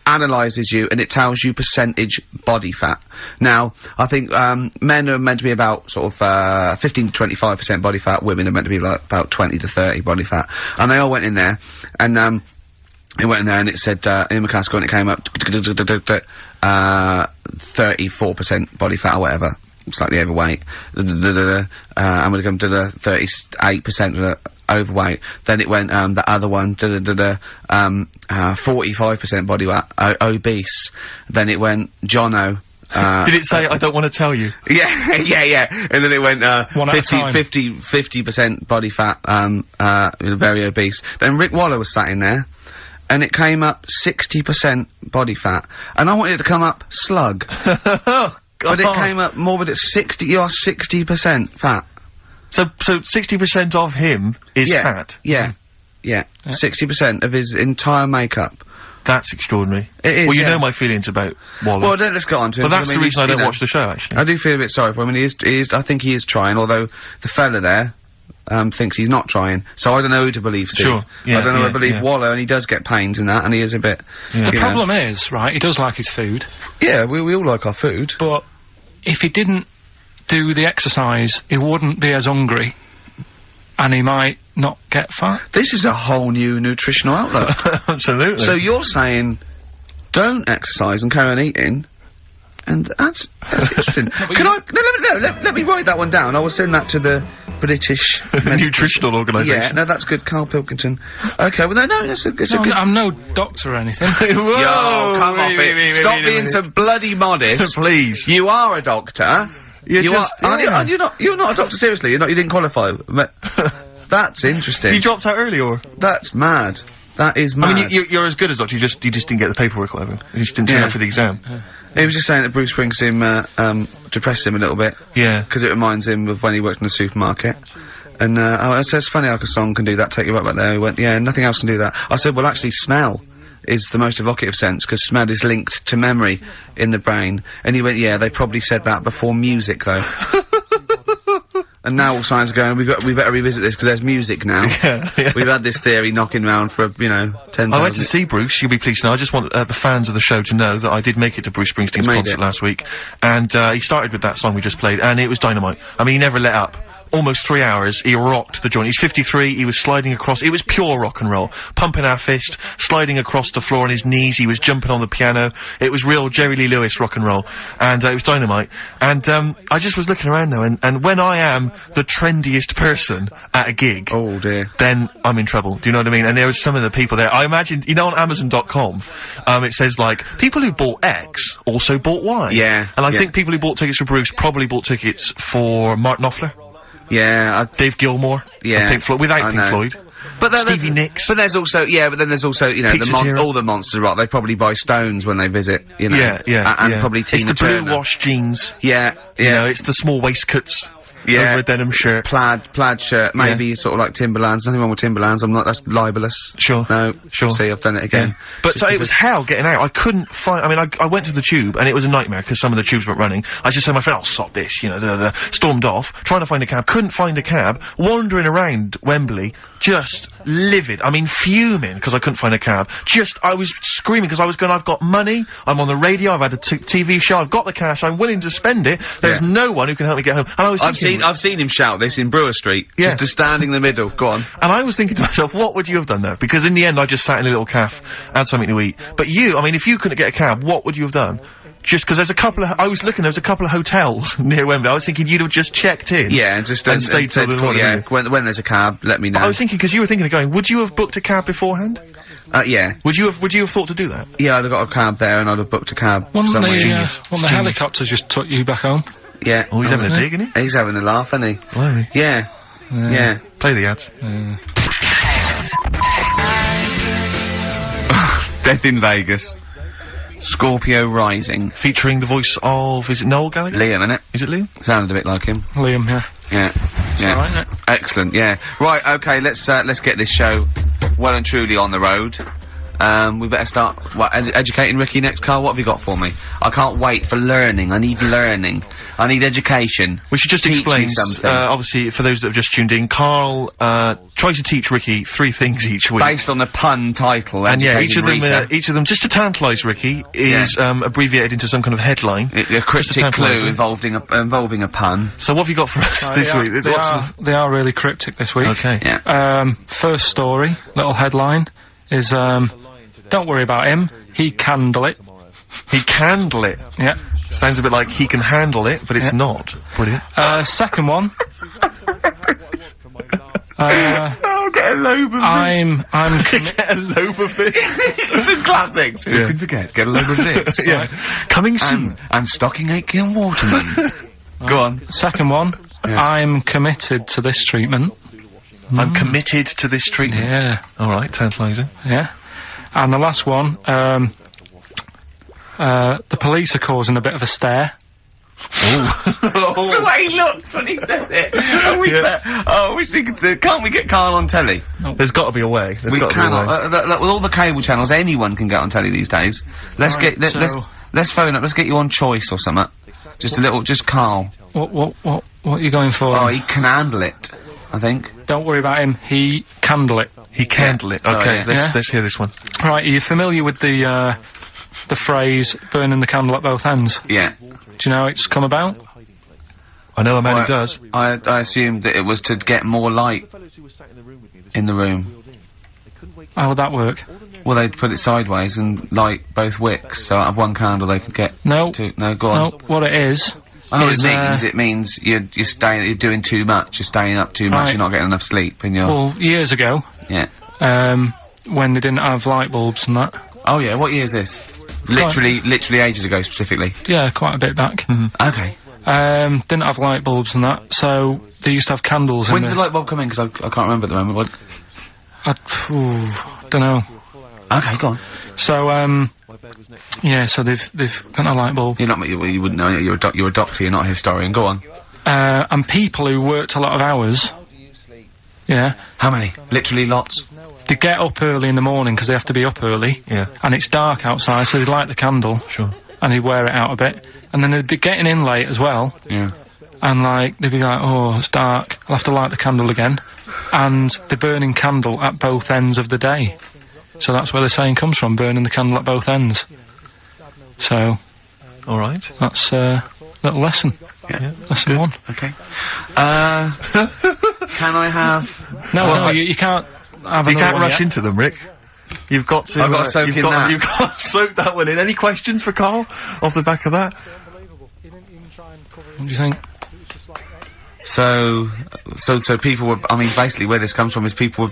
analyses you, and it tells you percentage body fat. Now, I think, men are meant to be about sort of, 15 to 25% body fat, women are meant to be like about 20 to 30 body fat. And they all went in there, and, it went in there and it said, Ian McCaskill, and it came up, 34% body fat or whatever. Slightly overweight. I'm gonna come to the 38% overweight. Then it went, the other one, 45% body fat, obese. Then it went, Jono. Did it say, I don't want to tell you? Yeah, yeah. And then it went, 50% body fat, very obese. Then Rick Waller was sat in there, and it came up 60% body fat. And I wanted it to come up slug. But it came up morbid at 60, you are 60% fat. So 60% of him is fat? Yeah. 60% of his entire makeup. That's extraordinary. It is, well, you yeah. know my feelings about Waller. Well, let's get on to him. Well, that's the reason I don't you know, watch the show, actually. I do feel a bit sorry for him, and he is, I think he is trying, although the fella there, thinks he's not trying. So I don't know who to believe, Steve. Sure. Yeah, I don't know who to believe yeah. Waller, and he does get pains in that, and he is a bit... The problem is, right, he does like his food. Yeah, we all like our food. But if he didn't do the exercise, he wouldn't be as hungry, and he might not get fat. This is a whole new nutritional outlook. Absolutely. So you're saying, don't exercise and carry on eating, and that's interesting. Let me write that one down. I will send that to the British Nutritional Organisation. Yeah, no, that's good, Karl Pilkington. Okay, well, no, it's a good... I'm no doctor or anything. Whoa, Yo, come off it. Stop being so bloody modest. Please. You are a doctor. You're not a doctor, seriously. You didn't qualify. That's interesting. You dropped out early, or? That's mad. That is mad. I mean, you're as good as doctor, you just didn't get the paperwork or whatever. You just didn't turn up for the exam. He was just saying that Bruce Springsteen, depressed him a little bit. Yeah. Because it reminds him of when he worked in the supermarket. And, I said, it's funny how a song can do that, take you right back there. He went, yeah, nothing else can do that. I said, well, actually, smell is the most evocative sense, because smell is linked to memory in the brain. And he went, yeah, they probably said that before music, though. And now all science are going, we better revisit this, because there's music now. Yeah. We've had this theory knocking around for, 10,000... I went to see Bruce, you'll be pleased to know. I just want the fans of the show to know that I did make it to Bruce Springsteen's concert last week. And he started with that song we just played, and it was dynamite. I mean, he never let up. Almost 3 hours, he rocked the joint. He's 53, he was sliding across, it was pure rock and roll. Pumping our fist, sliding across the floor on his knees, he was jumping on the piano. It was real Jerry Lee Lewis rock and roll. And, it was dynamite. And, I just was looking around though, and when I am the trendiest person at a gig... Oh dear. Then I'm in trouble, do you know what I mean? And there was some of the people there, I imagined, you know, on Amazon.com, it says like, people who bought X also bought Y. Yeah. And I think people who bought tickets for Bruce probably bought tickets for Martin Knopfler. Yeah, Dave Gilmour. Yeah. Pink Floyd, without Pink Floyd. But then Stevie Nicks. But there's also, you know, Pizza all the monsters rock. They probably buy Stones when they visit, you know. Yeah. And probably Tina It's the Turner. blue wash jeans. Yeah. You know, it's the small waistcoats. Yeah. over a denim shirt. Plaid shirt, maybe sort of like Timberlands. Nothing wrong with Timberlands. That's libelous. Sure. No. Sure. See, I've done it again. Yeah. But so it was hell getting out. I couldn't find. I mean, I went to the tube and it was a nightmare because some of the tubes weren't running. I just said to my friend, "I'll sod this," you know. Stormed off, trying to find a cab. Couldn't find a cab. Wandering around Wembley, just livid. I mean, fuming because I couldn't find a cab. I was screaming because I was going. I've got money. I'm on the radio. I've had a TV show. I've got the cash. I'm willing to spend it. There's no one who can help me get home. And I was thinking, I've seen him shout this in Brewer Street. Yeah. Just to stand in the middle. Go on. And I was thinking to myself, what would you have done there? Because in the end, I just sat in a little cafe, had something to eat. But you, I mean, if you couldn't get a cab, what would you have done? Just because there's a couple of, there's a couple of hotels near Wembley. I was thinking you'd have just checked in. Yeah, and just stayed till the morning. Yeah, when there's a cab, let me know. But I was thinking, because you were thinking of going, would you have booked a cab beforehand? Yeah. Would you have thought to do that? Yeah, I'd have got a cab there and I'd have booked a cab. Wouldn't somewhere. the helicopters just took you back home? Yeah. Oh, he's having a dig, isn't he? He's having a laugh, isn't he? Well, Yeah. Yeah. Play the ads. Death in Vegas. Scorpio Rising. Featuring the voice of, is it Noel Gallagher? Liam, innit? Is it Liam? Sounded a bit like him. Liam, yeah. Yeah. Alright, isn't it? Excellent, yeah. Right, okay, let's get this show well and truly on the road. We better start, educating Ricky next, Karl? What have you got for me? I can't wait for learning. I need learning. I need education. We should just Teach explain, me something. obviously, for those that have just tuned in, Karl, tries to teach Ricky 3 things each week. Based on the pun title, And yeah, educating Rita. each of them, just to tantalise Ricky, is, abbreviated into some kind of headline. A cryptic clue involving a pun. So what have you got for us this week? They are really cryptic this week. Okay. Yeah. First story, little headline, is, don't worry about him, he can handle it. He can handle it. Yeah. Sounds a bit like he can handle it, but it's not. Brilliant. Second one. Oh, get a lobe of Get a lobe of this. It's a classic. Who can forget? Get a lobe of this. Yeah. Coming soon. And stocking 8 Waterman. Go on. Second one. I'm committed to this treatment. I'm committed to this treatment. Yeah. Alright, tantalising. Yeah. And the last one, the police are causing a bit of a stare. The way he looks when he says it. I wish we could say, can't we get Karl on telly? There's got to be a way. We cannot. With all the cable channels, anyone can get on telly these days. Let's phone up. Let's get you on Choice or something. Just Karl. What are you going for? Oh, he can handle it, I think. Don't worry about him. He can handle it. He can handle it. Okay, let's hear this one. Right, are you familiar with the phrase burning the candle at both ends? Yeah. Do you know how it's come about? I know a man who does. I assumed that it was to get more light in the room. How would that work? Well, they'd put it sideways and light both wicks, so out of one candle they could get two. No, go on. No, what it is... I know what it means. It means you're doing too much, you're staying up too much, you're not getting enough sleep, and you're... Well, years ago... Yeah. When they didn't have light bulbs and that. Oh yeah, what year is this? Literally ages ago, specifically. Yeah, quite a bit back. Okay. Didn't have light bulbs and that, so they used to have candles When did the light bulb come in? Because I can't remember at the moment. Don't know. Okay, go on. So, yeah, so they've got a light bulb. You wouldn't know, you're a doctor, you're not a historian, go on. And people who worked a lot of hours, yeah. How many? Literally lots? They get up early in the morning because they have to be up early. Yeah. And it's dark outside, so they light the candle. Sure. And they wear it out a bit. And then they'd be getting in late as well. Yeah. And like, they'd be like, oh, it's dark, I'll have to light the candle again. And they're burning candle at both ends of the day. So that's where the saying comes from, burning the candle at both ends. So. Alright. That's a little lesson. Yeah. Lesson 1. Okay. Can I have... No, you can't have You another can't one rush yet. into them, Rick. You've got to... I've got to soak in that. You've got to soak that one in. Any questions for Karl off the back of that? What do you think? So people were, I mean, basically where this comes from is people were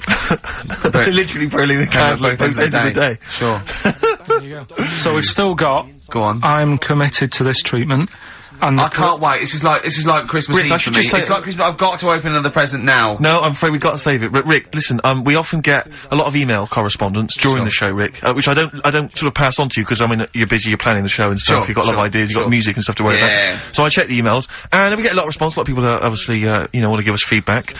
They're literally burning the candle at both ends of the day. Sure. There you you go. So we've still got. Go on. I'm committed to this treatment. And I can't wait. This is like Christmas Rick, I Eve should for me. just It's like Christmas. I've got to open another present now. No, I'm afraid we've got to save it. Rick, listen, we often get a lot of email correspondence during the show, Rick, which I don't sort of pass on to you because, I mean, you're busy, you're planning the show and stuff, you've got a lot of ideas, you've got music and stuff to worry about. So I check the emails, and we get a lot of response, a lot of people that obviously, want to give us feedback.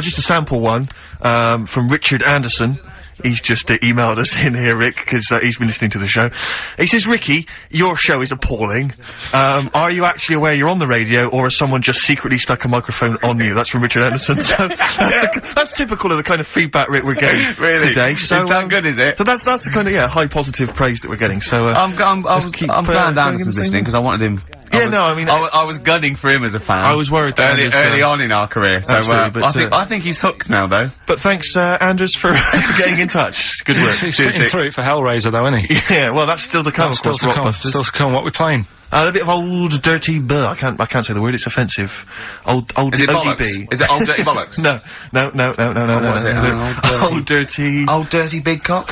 Just a sample one, from Richard Anderson. He's just emailed us in here, Rick, because he's been listening to the show. He says, Ricky, your show is appalling. Are you actually aware you're on the radio, or has someone just secretly stuck a microphone on you? That's from Richard Anderson. So that's typical of the kind of feedback, Rick, we're getting today. So, is that good, is it? So that's the kind of, high positive praise that we're getting. So, I'm glad Anderson's listening, because I wanted him. I was gunning for him as a fan. I was worried that early on in our career. So I think he's hooked now, though. But thanks, Anders, for getting in touch. Good work. He's sitting through it for Hellraiser, though, isn't he? Yeah, well, that's still to come. That's still to come. Still to come. What are we playing? A bit of old dirty I can't say the word. It's offensive. Old Is it ODB. bollocks? Is it old dirty bollocks? No. What is it? Old dirty. Old dirty big cock.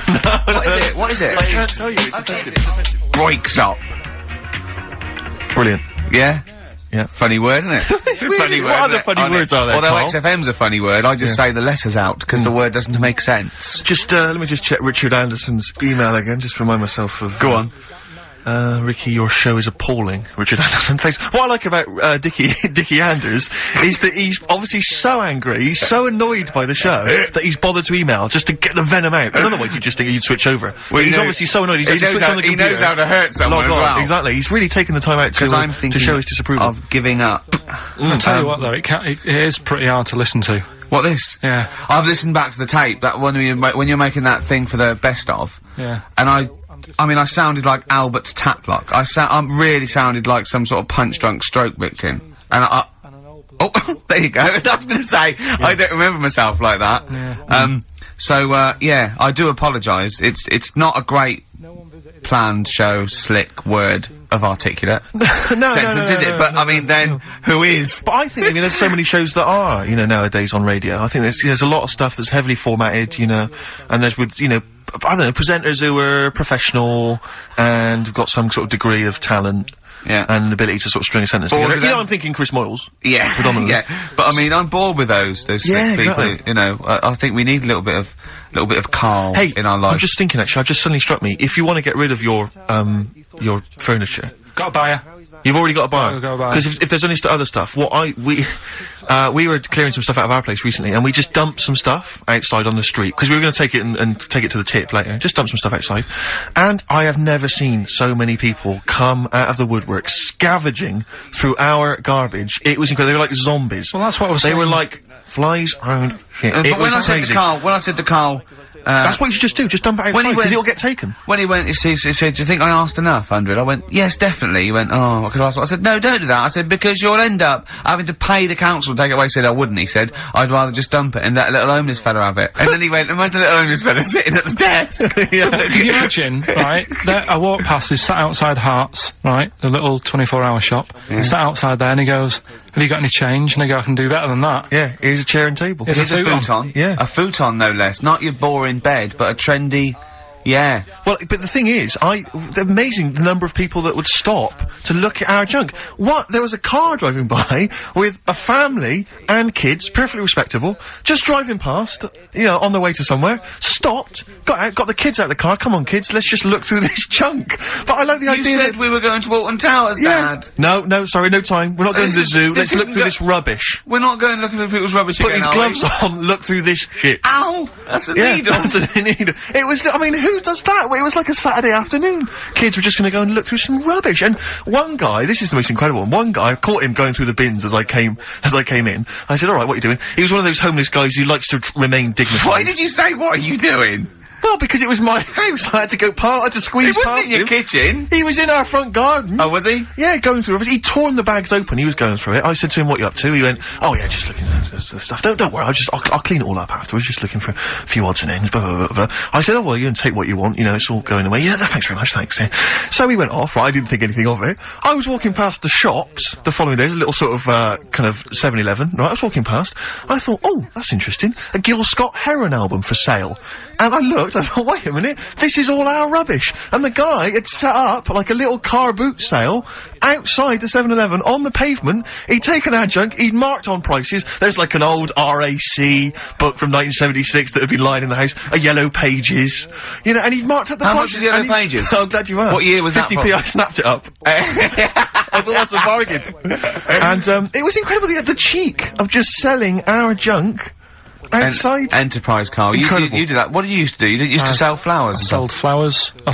What is it? I can't tell you. It's offensive. Breaks up. Brilliant. Yeah. Yeah. Funny word, isn't it? It's a funny word. What other funny words are there, Although Karl? XFM's a funny word, I just say the letters out, because the word doesn't make sense. Just, let me just check Richard Anderson's email again, just to remind myself of... Go on. Ricky, your show is appalling. Richard Anderson, thanks. What I like about, Dickie Anders is that he's obviously so angry, he's so annoyed by the show, that he's bothered to email just to get the venom out. Because otherwise you'd just think you'd switch over. Well, he's obviously so annoyed, he's actually switched on the computer. He knows how to hurt someone as well. Exactly. He's really taken the time out to show his disapproval. Of giving up. I'll tell you what, though, it is pretty hard to listen to. What, this? Yeah. I've listened back to the tape, that when you're making that thing for the best of. Yeah. And I sounded like Albert's Taplock. I really sounded like some sort of punch-drunk stroke victim. And oh, there you go. I was gonna say, I don't remember myself like that. Yeah. I do apologise. It's not a great planned show, slick word of articulate sentence, is it? But, I mean, then, who is? But I think, there's so many shows that are, nowadays on radio. I think there's a lot of stuff that's heavily formatted, and there's with, I don't know, presenters who are professional and have got some sort of degree of talent. Yeah. And ability to sort of string a sentence together. I'm thinking Chris Moyles. Yeah. Predominantly. Yeah. But I mean, I'm bored with those slick people, exactly. I think we need a little bit of Karl in our life. I'm just thinking actually, I've just suddenly struck me, if you want to get rid of your furniture. Got a buyer. You've already got a buyer. Got a buyer. Because if there's any other stuff, we were clearing some stuff out of our place recently, and we just dumped some stuff outside on the street, because we were going to take it and take it to the tip later. Just dump some stuff outside. And I have never seen so many people come out of the woodwork scavenging through our garbage. It was incredible. They were like zombies. Well, that's what I was saying. They were like flies around shit. But when I said to Karl, that's what you should just do, just dump it outside, because it'll get taken. When he went, he said, do you think I asked enough, 100? I went, yes, definitely. He went, oh, I could ask what? I said, no, don't do that. I said, because you'll end up having to pay the council to take it away. He said, I wouldn't. He said, I'd rather just dump it and let little homeless fella have it. And then he went, imagine the little homeless fella sitting at the desk. Can you imagine, right, I walk past, he's sat outside Hearts, right, the little 24-hour shop. He's sat outside there and he goes, have you got any change? And I go, I can do better than that. Yeah, here's a chair and table. Here's a futon. Yeah. A futon, no less. Not your boring bed, but a trendy... Yeah. Well, but the thing is, amazing the number of people that would stop to look at our junk. There was a car driving by with a family and kids, perfectly respectable, just driving past, on their way to somewhere, stopped, got out, got the kids out of the car, come on kids, let's just look through this junk. But I like the idea You said we were going to Alton Towers, Dad. No, sorry, no time. We're not going to the zoo, let's look through this rubbish. We're not going looking through people's rubbish Put again, his gloves on, look through this shit. Ow! That's a needle! That's a needle. It was, who does that? It was like a Saturday afternoon. Kids were just gonna go and look through some rubbish. And one guy, this is the most incredible one, one guy, I caught him going through the bins as I came in. I said, alright, what are you doing? He was one of those homeless guys who likes to remain dignified. Why did you say, what are you doing? Well, because it was my house, I had to go I had to squeeze past him. He wasn't in your kitchen. He was in our front garden. Oh, was he? Yeah, going through rubbish. He'd torn the bags open, he was going through it. I said to him, what are you up to? He went, oh yeah, just looking at stuff. Don't worry, I'll clean it all up afterwards, just looking for a few odds and ends, blah, blah, blah, blah. I said, oh well, you can take what you want, it's all going away. Yeah, thanks very much, thanks. Yeah. So he went off, right, I didn't think anything of it. I was walking past the shops the following day, there's a little sort of, kind of 7-Eleven, right, I was walking past. I thought, oh, that's interesting. A Gil Scott Heron album for sale. And I looked, afterwards, I thought, wait a minute, this is all our rubbish. And the guy had set up, like, a little car boot sale outside the 7-Eleven on the pavement. He'd taken our junk, he'd marked on prices. There's, like, an old RAC book from 1976 that had been lying in the house, a Yellow Pages, you know, and he'd marked up the How much prices. is Yellow Pages? So I'm glad you asked. What year was that 50p, from? I snapped it up. I thought that's a bargain. And, it was incredible, the cheek of just selling our junk outside. Enterprise, Carl. You did that. What did you used to do? You used to sell flowers. I sold flowers. I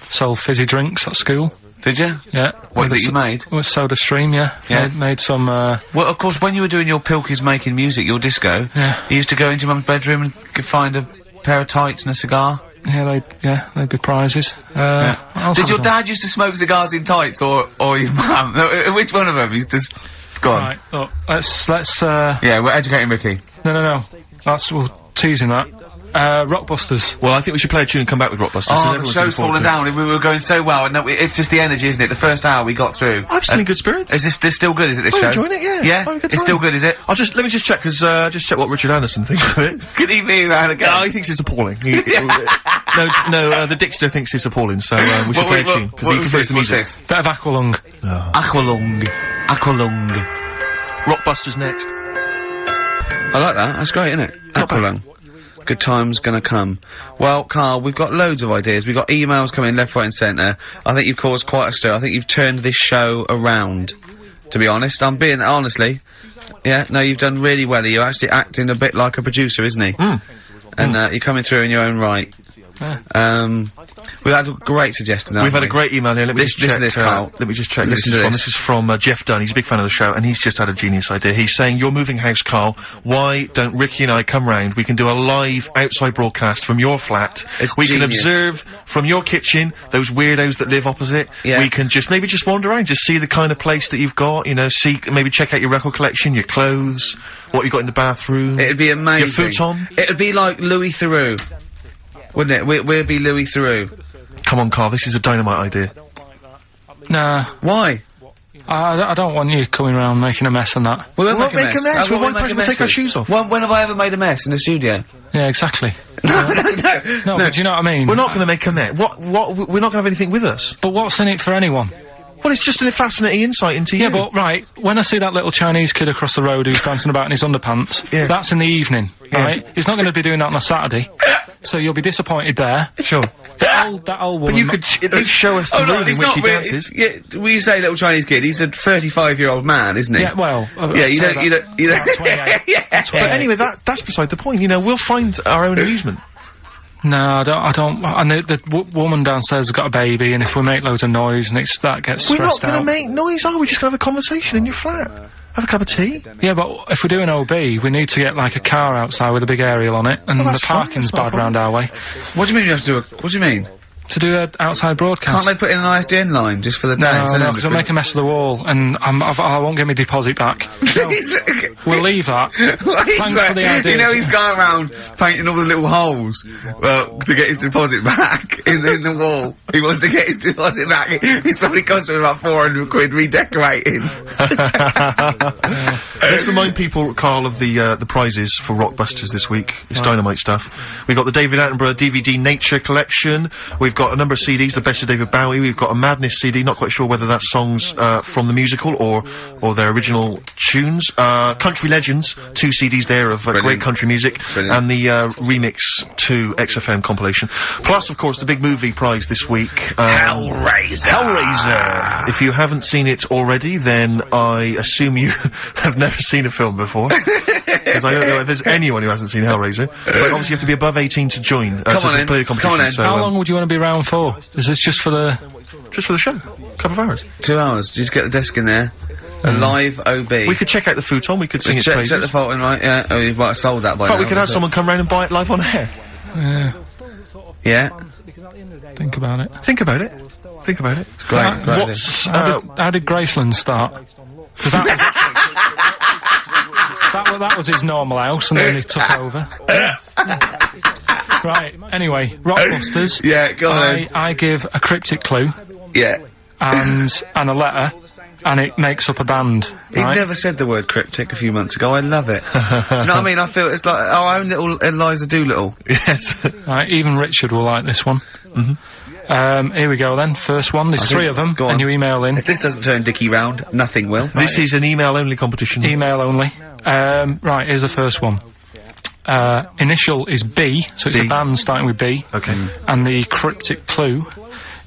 sold fizzy drinks at school. Did you? Yeah. What that you made? It was Soda Stream, yeah. Made some, Well, of course, when you were doing your Pilkies making music, your disco, you used to go into Mum's bedroom and find a pair of tights and a cigar. Yeah, they'd be prizes. Did your dad used to smoke cigars in tights, or your mum? No, which one of them? He's just... Go on. Right, look, let's, Yeah, we're educating Ricky. No. We're teasing that. Rockbusters. Well, I think we should play a tune and come back with Rockbusters. Oh, the show's fallen down. We were going so well. No, it's just the energy, isn't it? The first hour we got through. I'm still in good spirits. Is this still good, is it, this show? I'm enjoying it, yeah. Yeah? Having a good It's time. still good, is it? Let me just check, just check what Richard Anderson thinks of it. Good evening, man, again. No, he thinks it's appalling. The Dixter thinks it's appalling, so, we should play a tune, because he prefers the music. Bit of Aqualung. Aqualung. Rockbusters next. I like that. That's great, isn't it? Aqualung. Good time's gonna come. Well, Carl, we've got loads of ideas. We've got emails coming left, right and centre. I think you've caused quite a stir. I think you've turned this show around, to be honest. I'm being, honestly. Yeah, no, you've done really well. You're actually acting a bit like a producer, isn't he? And, you're coming through in your own right. We've had a great suggestion. We've had a great email here. Let me just check this, Carl. Let me just check. Listen to this. This is from Jeff Dunn. He's a big fan of the show, and he's just had a genius idea. He's saying, "You're moving house, Carl. Why don't Ricky and I come round? We can do a live outside broadcast from your flat. We can observe from your kitchen those weirdos that live opposite. Yeah. We can maybe just wander around, just see the kind of place that you've got. You know, maybe check out your record collection, your clothes, what you got in the bathroom. It'd be amazing. Your futon. It'd be like Louis Theroux, wouldn't it? We'd be Louis Theroux. Come on, Carl. This is a dynamite idea. Nah. Why? I don't want you coming around making a mess and that. We won't make a mess. We won't take our shoes off. When have I ever made a mess in the studio? Yeah, exactly. No. But do you know what I mean? We're not going to make a mess. We're not going to have anything with us. But what's in it for anyone? Well, it's just a fascinating insight into you. Yeah, but, right, when I see that little Chinese kid across the road who's dancing about in his underpants, that's in the evening, right? He's not going to be doing that on a Saturday, so you'll be disappointed there. Sure. That old woman... But you could at least show us the room in which he dances. Yeah, when you say little Chinese kid, he's a 35-year-old man, isn't he? Yeah, well... yeah, you don't... But anyway, that's beside the point, you know, we'll find our own amusement. No, I don't, and the woman downstairs has got a baby, and if we make loads of noise, and that gets stressed out. We're not gonna make noise, are we? Just gonna have a conversation in your flat. Have a cup of tea. Yeah, but if we're doing OB, we need to get, like, a car outside with a big aerial on it, and the parking's bad round our way. What do you mean you have to do what do you mean? To do an outside broadcast. Can't they put in an ISDN line just for the dance? No, because I'll make a mess of the wall, and I won't get my deposit back. So, we'll leave that. Thanks for the idea. You know, he's going around painting all the little holes, to get his deposit back in the wall. He wants to get his deposit back. He's probably cost him about 400 quid redecorating. Let's remind people, Carl, of the prizes for Rockbusters this week. It's dynamite stuff. We've got the David Attenborough DVD Nature Collection. We've got a number of CDs, the best of David Bowie. We've got a Madness CD, not quite sure whether that's songs from the musical or their original tunes. Country Legends, 2 CDs there of great country music. Brilliant. And the Remix 2 XFM compilation. Plus, of course, the big movie prize this week. Hellraiser! If you haven't seen it already, then I assume you have never seen a film before. Because I don't know if there's anyone who hasn't seen Hellraiser. But obviously you have to be above 18 to join, to play the competition. Come on in. So, how long would you want to be around for? Is this just for the... Just for the show. Couple of hours. 2 hours. You just get the desk in there. A live OB. We could check out the futon, we could sing its praises. Check the fault in, right? Yeah. Oh, you might have sold that by In fact, now. we could have someone come round and buy it live on air. Yeah. Think about it. Think about it. Think about it. It's great. How did Graceland start? Because that was his normal house, and then he took over. Right, anyway, Rockbusters. Yeah, go on then. I give a cryptic clue. Yeah. And a letter. and it makes up a band, He right? never said the word cryptic a few months ago. I love it. Do you know what I mean? I feel it's like our own little Eliza Doolittle. Yes. Right, even Richard will like this one. Here we go then, first one, there's think- 3 of them, go on. and you email in. If this doesn't turn Dickie round, nothing will. This is an email-only competition. Email only. Right, here's the first one. Initial is B, so it's B. a band starting with B. Okay. And the cryptic clue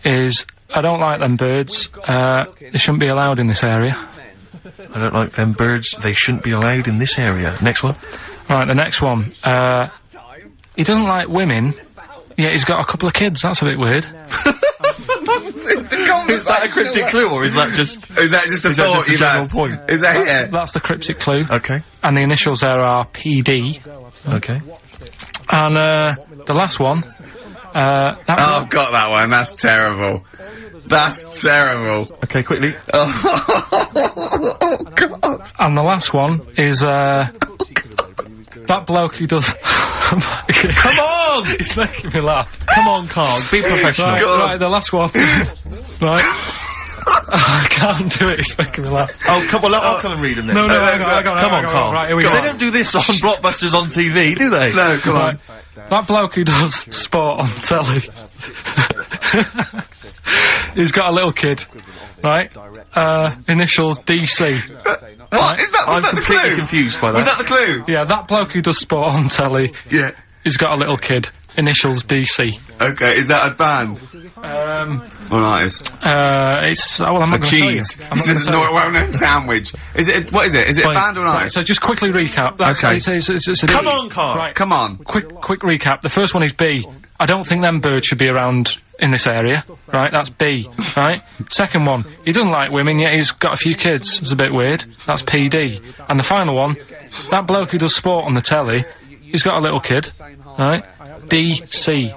is, I don't like them birds, they shouldn't be allowed in this area. I don't like them birds. They shouldn't be allowed in this area. Next one. Right, the next one. He doesn't like women, yet he's got a couple of kids, that's a bit weird. Is that a cryptic clue, or is that just... Is that just a Is that thought just a you've general had? point? Is that it? That's the cryptic clue. Okay. And the initials there are PD. Okay. And, the last one, that Oh, I've got that one. That's terrible. That's terrible. Okay, quickly. Oh, God. And the last one is, that bloke who does... Come on! It's making me laugh. Come on, Karl. Be professional. Right, Go on. right, the last one. Right. I can't do it, it's making me laugh. Oh, come on, I'll come and read them then. No, hang on, Come on, Karl. Right, here we They go. don't do this on Blockbusters on TV, do they? No, come on. Right. That bloke who does sport on telly. He's got a little kid, right? Initials DC. What? Is that, was I'm that the completely clue? confused by that. Was that the clue? Yeah, that bloke who does sport on telly, Yeah. he's got a little kid. Initials DC. Okay, is that a band? Or an artist? It's, well, I'm not A gonna tell you. cheese. I'm This not is gonna not tell a you. well-known sandwich. Is it, what is it? Is it a Fine. band or an Right, artist? so just quickly recap. That's, Okay. it's a Come on, Karl. Right, Come on. quick recap. The first one is B. I don't think them birds should be around in this area. Right, that's B. Right? Second one, he doesn't like women, yet he's got a few kids. It's a bit weird. That's PD. And the final one, that bloke who does sport on the telly, he's got a little kid. Right? DC.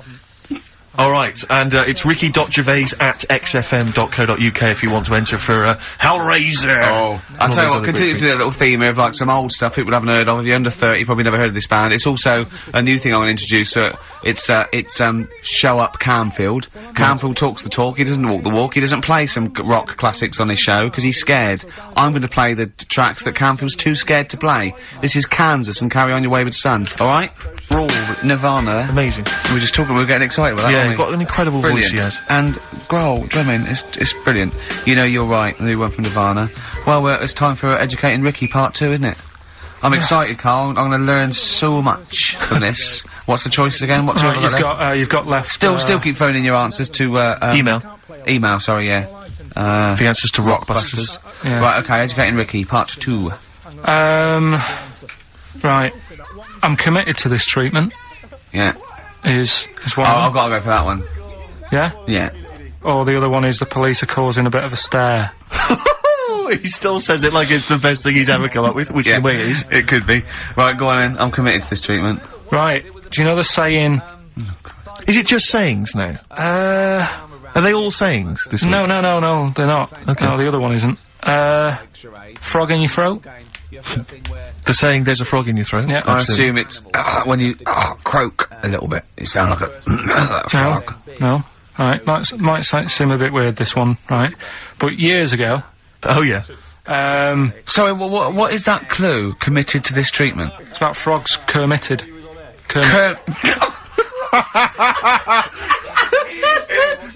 Alright, and it's ricky.gervais@xfm.co.uk if you want to enter for Hellraiser. Oh, I'll tell you what, continue to do that little theme of like some old stuff people haven't heard of. If you're under 30, you probably never heard of this band. It's also a new thing I'm going to introduce. It's Show Up Camfield. Camfield talks the talk, he doesn't walk the walk, he doesn't play some rock classics on his show because he's scared. I'm going to play the tracks that Camfield's too scared to play. This is Kansas and Carry On Your Wayward Son, alright? We're all Nirvana. Amazing. We were just talking, we were getting excited about that, Yeah, aren't you've we? got an incredible Brilliant. voice he has. And Grohl, drumming, it's brilliant. You know, you're right, the new one from Nirvana. Well, it's time for Educating Ricky Part 2, isn't it? I'm excited, Karl. I'm going to learn so much from this. What's the choices again? What's Right, you've got left. Still keep phoning your answers to, Email. Email, sorry, yeah. The answers to Rockbusters. Yeah. Right, okay, Educating Ricky, Part 2. Right. I'm committed to this treatment. Yeah. Is one. Oh, of them. I've got to go for that one. Yeah? Yeah. Or the other one is the police are causing a bit of a stir. He still says it like it's the best thing he's ever come up with, which in a way it is. It could be. Right, go on then. I'm committed to this treatment. Right. Do you know the saying? Is it just sayings now? Are they all sayings this week? No, they're not. Okay. No, the other one isn't. Frog in your throat? The saying, there's a frog in your throat? Yeah. I Absolutely. assume it's when you croak a little bit. You sound like a frog. No. Right. Might seem a bit weird, this one, right? But years ago, Oh, yeah. Sorry, what is that clue? Committed to this treatment? it's about frogs Kermitted. Kermit.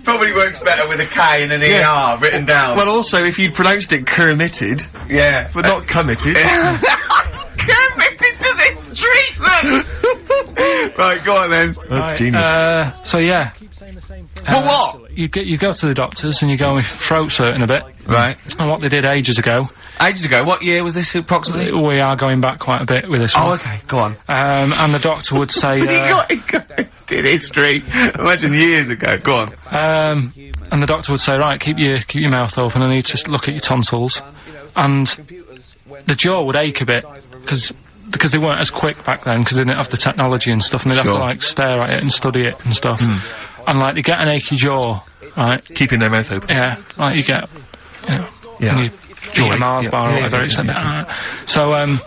Probably works better with a K and an ER written down. Well, also, if you'd pronounced it Kermitted, yeah. but not committed. Committed to this treatment! Right, go on then. That's genius. So yeah. For what? You go to the doctors and you go with throat hurting a bit. Right. And what they did ages ago, Ages ago, what year was this approximately? we are going back quite a bit with this one. Oh, okay, go on. And the doctor would say, He did history. Imagine years ago. Go on. and the doctor would say, right, keep your mouth open, I need to look at your tonsils. And the jaw would ache a bit, because they weren't as quick back then, because they didn't have the technology and stuff, and they'd have to, Sure. like, stare at it and study it and stuff. And, like, they get an achy jaw, right? Keeping their mouth open. Yeah, like, you get, you know, Yeah. when you eat a Mars bar or whatever, it's like that. So,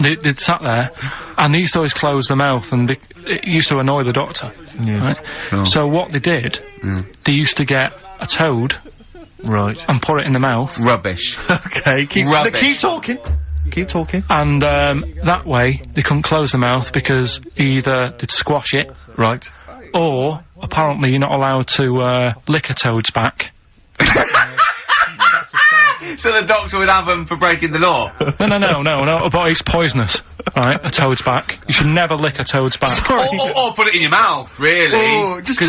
they'd sat there, and they used to always close their mouth, and it used to annoy the doctor, right? Sure. So what they did, they used to get a toad, Right. and put it in the mouth. Rubbish. Okay, keep talking. Keep talking. And that way they couldn't close the mouth because either they'd squash it, Right. or apparently you're not allowed to lick a toad's back. So the doctor would have them for breaking the law. No, but it's poisonous, right? A toad's back. You should never lick a toad's back. Sorry. Or put it in your mouth, really. Oh, just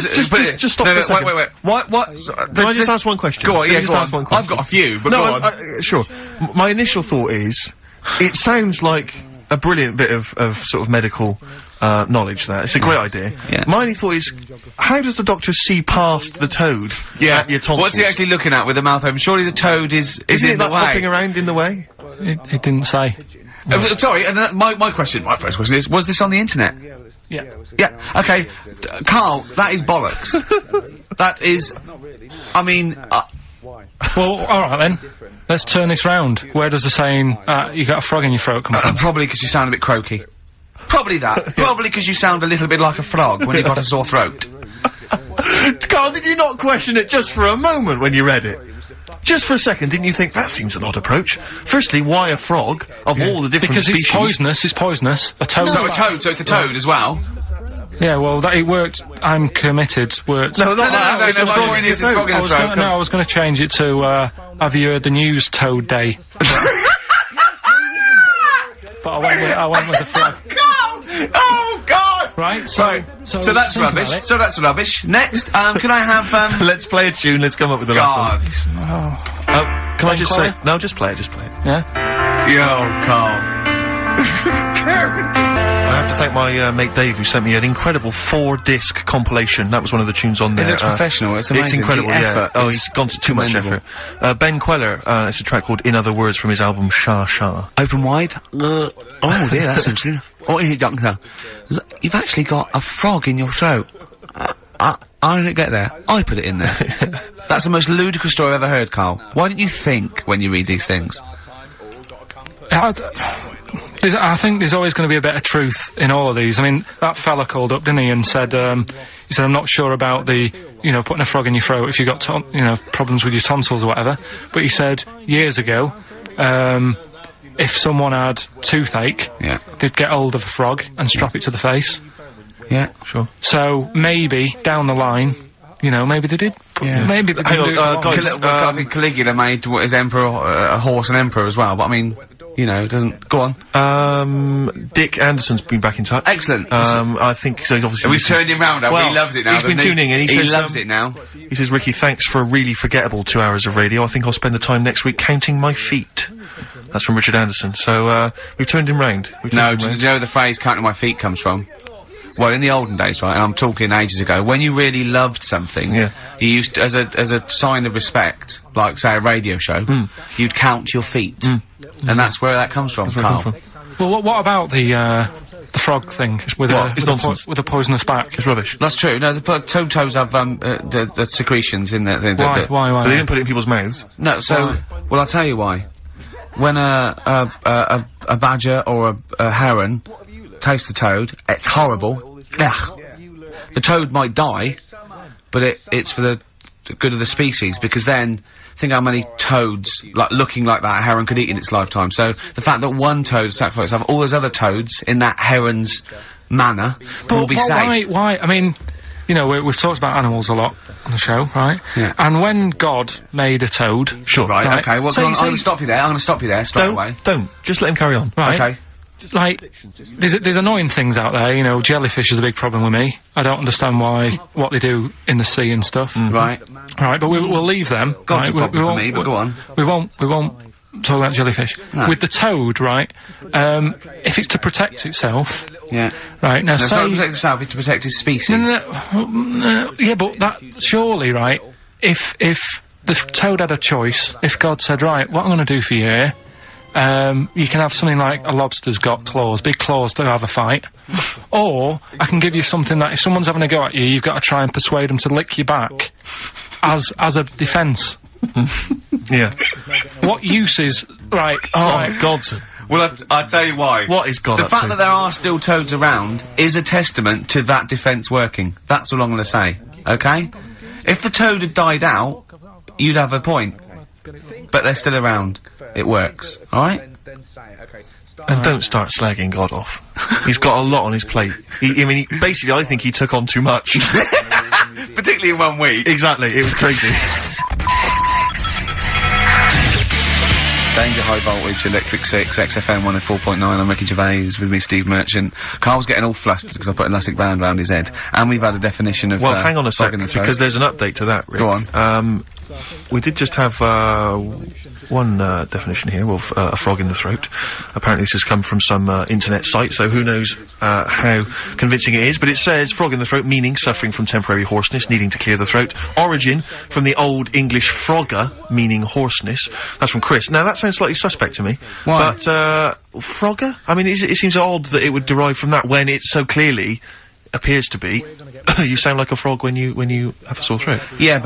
stop for a second. Wait. What? Can I just ask one question? Go on, Can I yeah, just go ask on. one question? I've got a few, but No, go on. sure. My initial thought is, it sounds like a brilliant bit of sort of medical knowledge there. It's a great idea. Yeah. My only thought is, how does the doctor see past the toad? At your tonsils? What's he actually looking at with the mouth open? Surely the toad is Isn't in it the like way. hopping around in the way? It didn't say. Sorry, and my first question is, was this on the internet? Yeah. Yeah, okay. Karl, that is bollocks. That is, I mean, Well, alright then. Let's turn this round. Where does the saying, you got a frog in your throat come from? probably because you sound a bit croaky. Probably that. Probably because you sound a little bit like a frog when you've got a sore throat. Karl, did you not question it just for a moment when you read it? Just for a second, didn't you think that seems an odd approach? Firstly, why a frog of all the different Because species? it's poisonous. A toad. So it's a toad as well. Yeah, well, it worked. I'm committed. Worked. No, not that. no, It's the my frog point in your is it's throat. frog in the throat. I was gonna change it to, have you heard the news Toad Day? But I went with the frog. Oh God! Right, so that's think rubbish. about it. So that's rubbish. Next, can I have Let's play a tune, let's come up with the God. last one. Oh, Can I just say? Colin? No, just play it. yeah? Yo, Karl. I have to thank my mate Dave, who sent me an incredible 4-disc compilation. That was one of the tunes on there. It looks professional. It's amazing. It's incredible, The effort yeah. Oh, is he's gone to too much commendable. effort. Ben Queller, it's a track called In Other Words from his album Shah Shah. Open wide. Oh dear, that's interesting. Oh, here, doctor. You've actually got a frog in your throat. I didn't get there. I put it in there. That's the most ludicrous story I've ever heard, Karl. Why didn't you think when you read these things? I think there's always going to be a bit of truth in all of these. I mean, that fella called up, didn't he, and said, I'm not sure about the, putting a frog in your throat if you've got, problems with your tonsils or whatever. But he said, years ago, if someone had toothache, they'd get hold of a frog and strap it to the face. Yeah, sure. So, maybe, down the line, maybe they did. Maybe they did do I think Caligula made his emperor, a horse and emperor as well, but I mean, it doesn't... Go on. Dick Anderson's been back in touch. Excellent. I think, so he's obviously... We've turned him round now, he loves it now, he's been tuning in, he says, loves it now. He says, Ricky, thanks for a really forgettable 2 hours of radio. I think I'll spend the time next week counting my feet. That's from Richard Anderson. So, we've turned him round. Do you know where the phrase counting my feet comes from? Well, in the olden days, right, and I'm talking ages ago, when you really loved something, you used to, as a sign of respect, like, say, a radio show, you'd count your feet. And that's where that comes from, Karl. Well, what about the frog thing with a poisonous back? It's rubbish. That's true. No, the toads have, the secretions in the Why? But they didn't put it in people's mouths. No, so, well, I'll tell you why. When a badger or a heron tastes the toad, it's horrible. Ugh. The toad might die, but it's for the good of the species, because then, think how many toads, looking like that heron could eat in its lifetime. So, the fact that one toad sacrificed itself, all those other toads, in that heron's manner, will be safe. Why? I mean, we've talked about animals a lot on the show, right? Yeah. And when God made a toad... Sure. Right, okay, well, I'm gonna stop you there, straight away. Don't. Just let him carry on. Right. Okay. There's annoying things out there, jellyfish is a big problem with me. I don't understand what they do in the sea and stuff. Right. Right, but we'll leave them. God's a problem for me, but go on. We won't talk about jellyfish. No. With the toad, right, if it's to protect itself... Yeah. Right, now It's say... not to protect itself, it's to protect its species. Yeah, but that, surely, right, if the toad had a choice, if God said, right, what I'm gonna do for you, you can have something like a lobster's got claws, big claws to have a fight. Or, I can give you something that if someone's having a go at you, you've got to try and persuade them to lick you back. As a defence. Yeah. What use is, right, Oh, Godson. Well, I'll tell you why. What is God The up fact to? that there are still toads around is a testament to that defence working. That's all I'm gonna say. Okay? If the toad had died out, you'd have a point. But they're still around. It works. Alright? And don't start slagging God off. He's got a lot on his plate. Basically, I think he took on too much. Particularly in 1 week. Exactly, it was crazy. Danger High Voltage, Electric 6, XFM 104.9, I'm Ricky Gervais, with me Steve Merchant. Carl's getting all flustered because I put an elastic band round his head. And we've had a definition of, well, hang on a frog sec, in the throat. because there's an update to that, Rick. Go on. We did just have, one, definition here of, a frog in the throat. Apparently this has come from some, internet site, so who knows, how convincing it is, but it says frog in the throat, meaning suffering from temporary hoarseness, needing to clear the throat. Origin from the Old English frogger, meaning hoarseness. That's from Chris. Now that sounds slightly suspect to me. Why? But, frogger? I mean, it seems odd that it would derive from that when it so clearly appears to be. You sound like a frog when you have a sore throat. Yeah,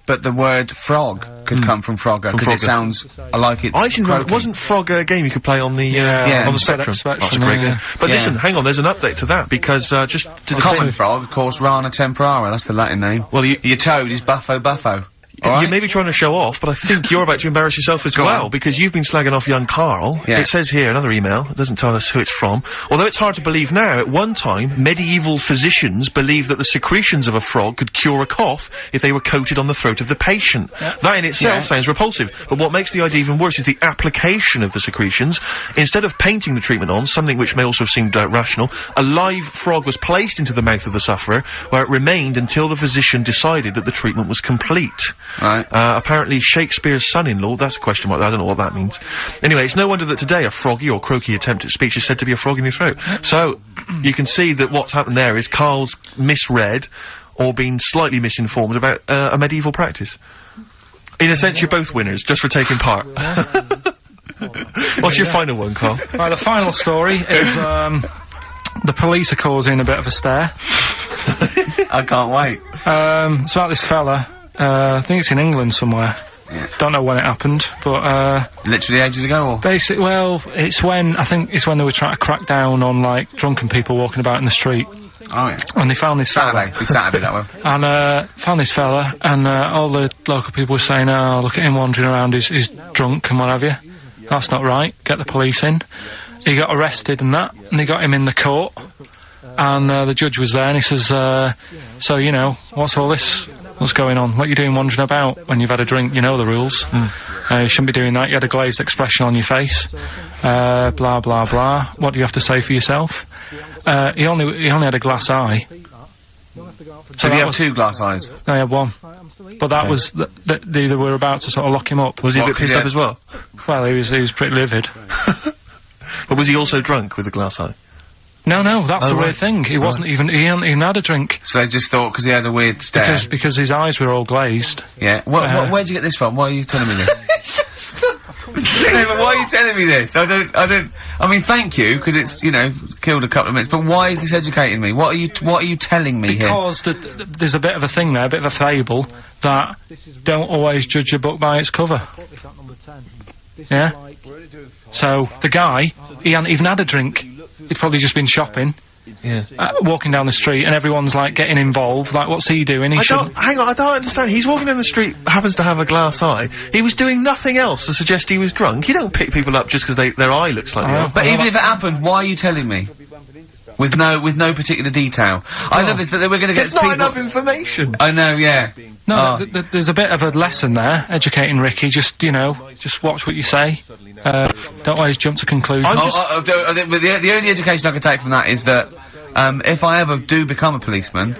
but the word frog could come from Frogger, because it sounds like it's I can remember, croaking. wasn't Frogger a game you could play on the, Yeah, on the Spectrum? That's a great game. But Yeah. listen, hang on, there's an update to that, because, just to Common frog, of course, Rana temporara, that's the Latin name. Well, Your toad is Buffo Buffo. You may be trying to show off, but I think you're about to embarrass yourself as well, on. because you've been slagging off young Karl. Yeah. It says here, another email, it doesn't tell us who it's from. Although it's hard to believe now, at one time, medieval physicians believed that the secretions of a frog could cure a cough if they were coated on the throat of the patient. That in itself sounds repulsive, but what makes the idea even worse is the application of the secretions. Instead of painting the treatment on, something which may also have seemed rational, a live frog was placed into the mouth of the sufferer, where it remained until the physician decided that the treatment was complete. Right. Apparently Shakespeare's son-in-law, that's a question mark, I don't know what that means. Anyway, it's no wonder that today a froggy or croaky attempt at speech is said to be a frog in your throat. So, you can see that what's happened there is Karl's misread, or been slightly misinformed about, a medieval practice. In a sense, you're both winners, just for taking part. What's your final one, Karl? Right, the final story is, the police are causing a bit of a stir. I can't wait. It's about this fella, I think it's in England somewhere. Yeah. Don't know when it happened, but, Literally ages ago, or? well, I think it's when they were trying to crack down on, like, drunken people walking about in the street. Oh, yeah. And they found this Saturday. fella. Big Saturday, that one. And, found this fella, and, all the local people were saying, oh, look at him wandering around, he's drunk and what have you. That's not right. Get the police in. He got arrested and that, and they got him in the court. And, the judge was there, and he says, so, you know, what's all this? What's going on? What are you doing wandering about when you've had a drink? You know the rules. You shouldn't be doing that. You had a glazed expression on your face. Blah, blah, blah. What do you have to say for yourself? He only had a glass eye. So he had 2 glass eyes? No, he had 1. But that was, they were about to sort of lock him up. Was he a bit pissed up as well? Well, he was pretty livid. But was he also drunk with a glass eye? No, that's the weird thing. He wasn't even, he hadn't even had a drink. So they just thought, because he had a weird stare. Because his eyes were all glazed. Yeah. Where'd you get this from? Why are you telling me this? No, but why are you telling me this? I mean, thank you, because it's, you know, killed a couple of minutes, but why is this educating me? What are you telling me here? Because there's a bit of a thing there, a bit of a fable, that don't always judge a book by its cover. Yeah? So, the guy, he hadn't even had a drink. He'd probably just been shopping. Yeah. Walking down the street, and everyone's, like, getting involved. Like, what's he doing? Hang on, I don't understand. He's walking down the street, happens to have a glass eye. He was doing nothing else to suggest he was drunk. You don't pick people up just because their eye looks like that. But even if it happened, why are you telling me? With no particular detail. I know this, but we're gonna get It's not enough information. I know, yeah. No, there's a bit of a lesson there, educating Ricky. Just, you know, just watch what you say. Don't always jump to conclusions. The only education I can take from that is that, if I ever do become a policeman,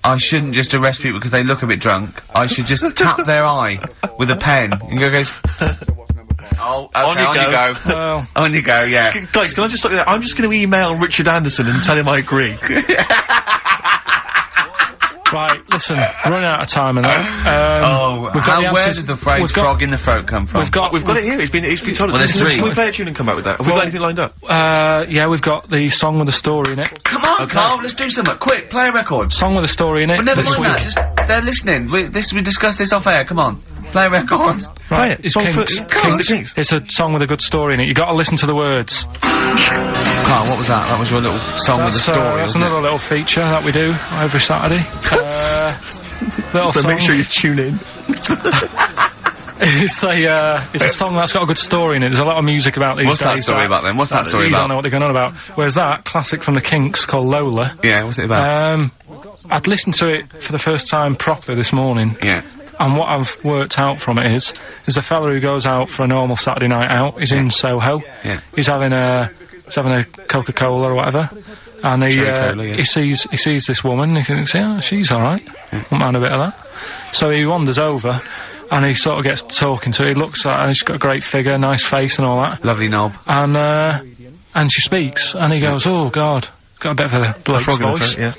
I shouldn't just arrest people because they look a bit drunk. I should just tap their eye with a pen and goes, oh, okay, on you go. Well, On you go, yeah. Guys, can I just stop you there? I'm just going to email Richard Anderson and tell him I agree. right, listen, we're running out of time and that. We've got the where answers. does the phrase frog in the throat come from? We've got it here. It's been told. Well, there's 3. Can we play a tune and come back with that? Have we got anything lined up? Yeah, we've got the song with a story in it. Come on, Carl, let's do something. Quick, play a record. Song with a story in it. Well, never this mind week. that, just, they're listening. We discussed this off air, come on. Play a record. Play it. It's Song for- Kings. Kings the Kings. It's a song with a good story in it. You gotta listen to the words. Carl, what was that? That was your little song with a story, That's wasn't it? another little feature that we do every Saturday. Little So song. make sure you tune in. It's a song that's got a good story in it. There's a lot of music about these What's days. that story about then? What's that story You don't about? know what they're going on about. Whereas that, classic from the Kinks, called Lola. Yeah, what's it about? I'd listened to it for the first time properly this morning. Yeah. And what I've worked out from it is a fella who goes out for a normal Saturday night out. He's in Soho. Yeah. He's having a Coca-Cola or whatever. And he sees this woman, and he thinks, yeah, she's alright. Won't mind a bit of that. So he wanders over, and he sort of gets talking to her. He looks at her, and she's got a great figure, nice face and all that. Lovely knob. And she speaks, and he goes, oh God, got a bit of a bloke's voice. Yeah.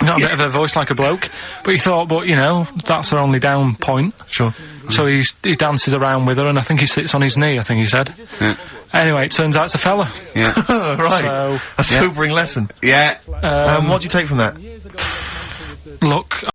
Got a bit of a voice like a bloke. But he thought, you know, that's her only down point. Sure. So he dances around with her, and I think he sits on his knee, I think he said. Yeah. Anyway, it turns out it's a fella. Yeah. Right. So, a sobering lesson. Yeah. What do you take from that? Look,